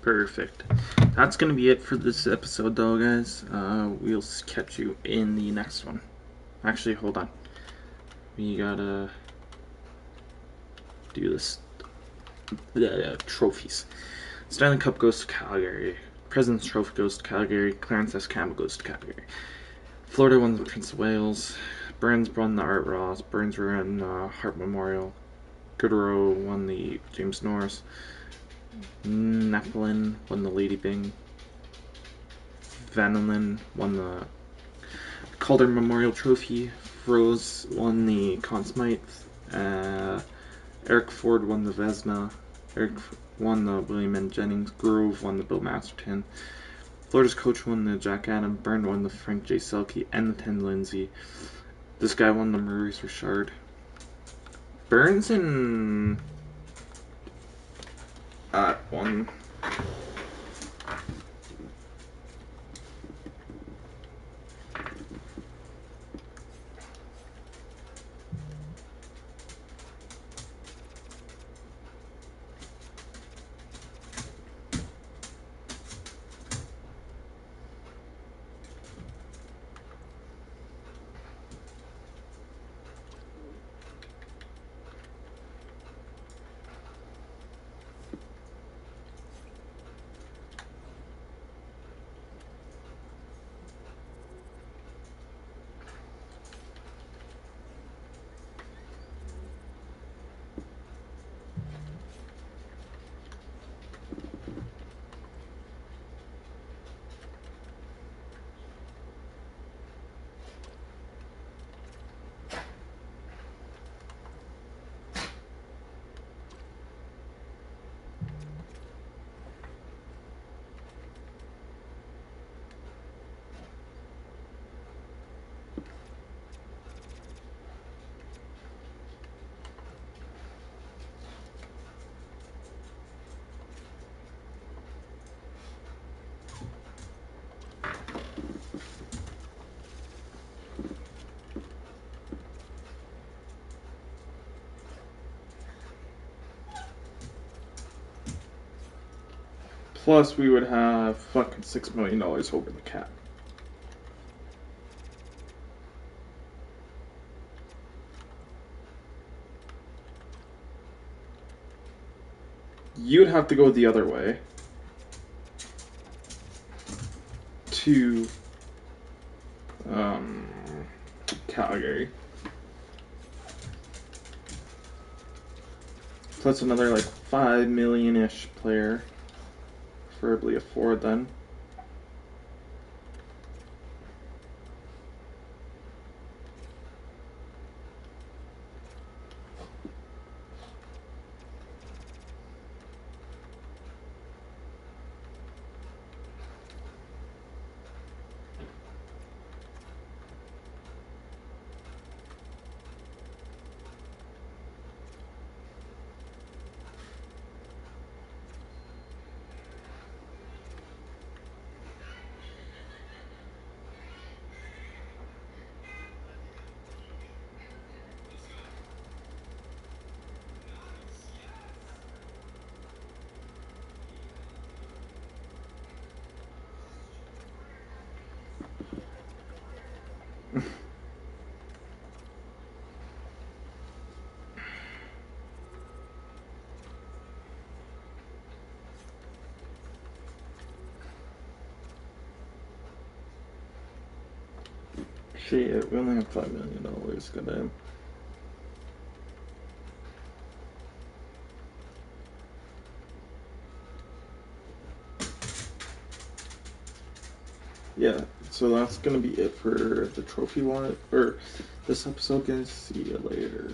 Perfect. That's going to be it for this episode, though, guys. We'll catch you in the next one. Actually, hold on. We gotta do this. Trophies. Stanley Cup goes to Calgary. President's Trophy goes to Calgary. Clarence S. Campbell goes to Calgary. Florida won the Prince of Wales. Burns won the Art Ross. Burns won Hart Memorial. Goodrow won the James Norris. Nephilim won the Lady Byng. Vanillin won the Calder Memorial Trophy. Rose won the Conn Smythe. Eric Ford won the Vesna. Eric won the William N. Jennings. Grove won the Bill Masterton. Florida's coach won the Jack Adam. Byrne won the Frank J. Selke and the Ted Lindsay. This guy won the Maurice Richard. Burns and one. Plus, we would have fucking $6 million over the cap. You'd have to go the other way to Calgary. Plus another like 5 million-ish player, preferably a forward then. Shit, we only have $5 million goddamn. Yeah, so that's gonna be it for the trophy wallet or this episode, guys. See you later.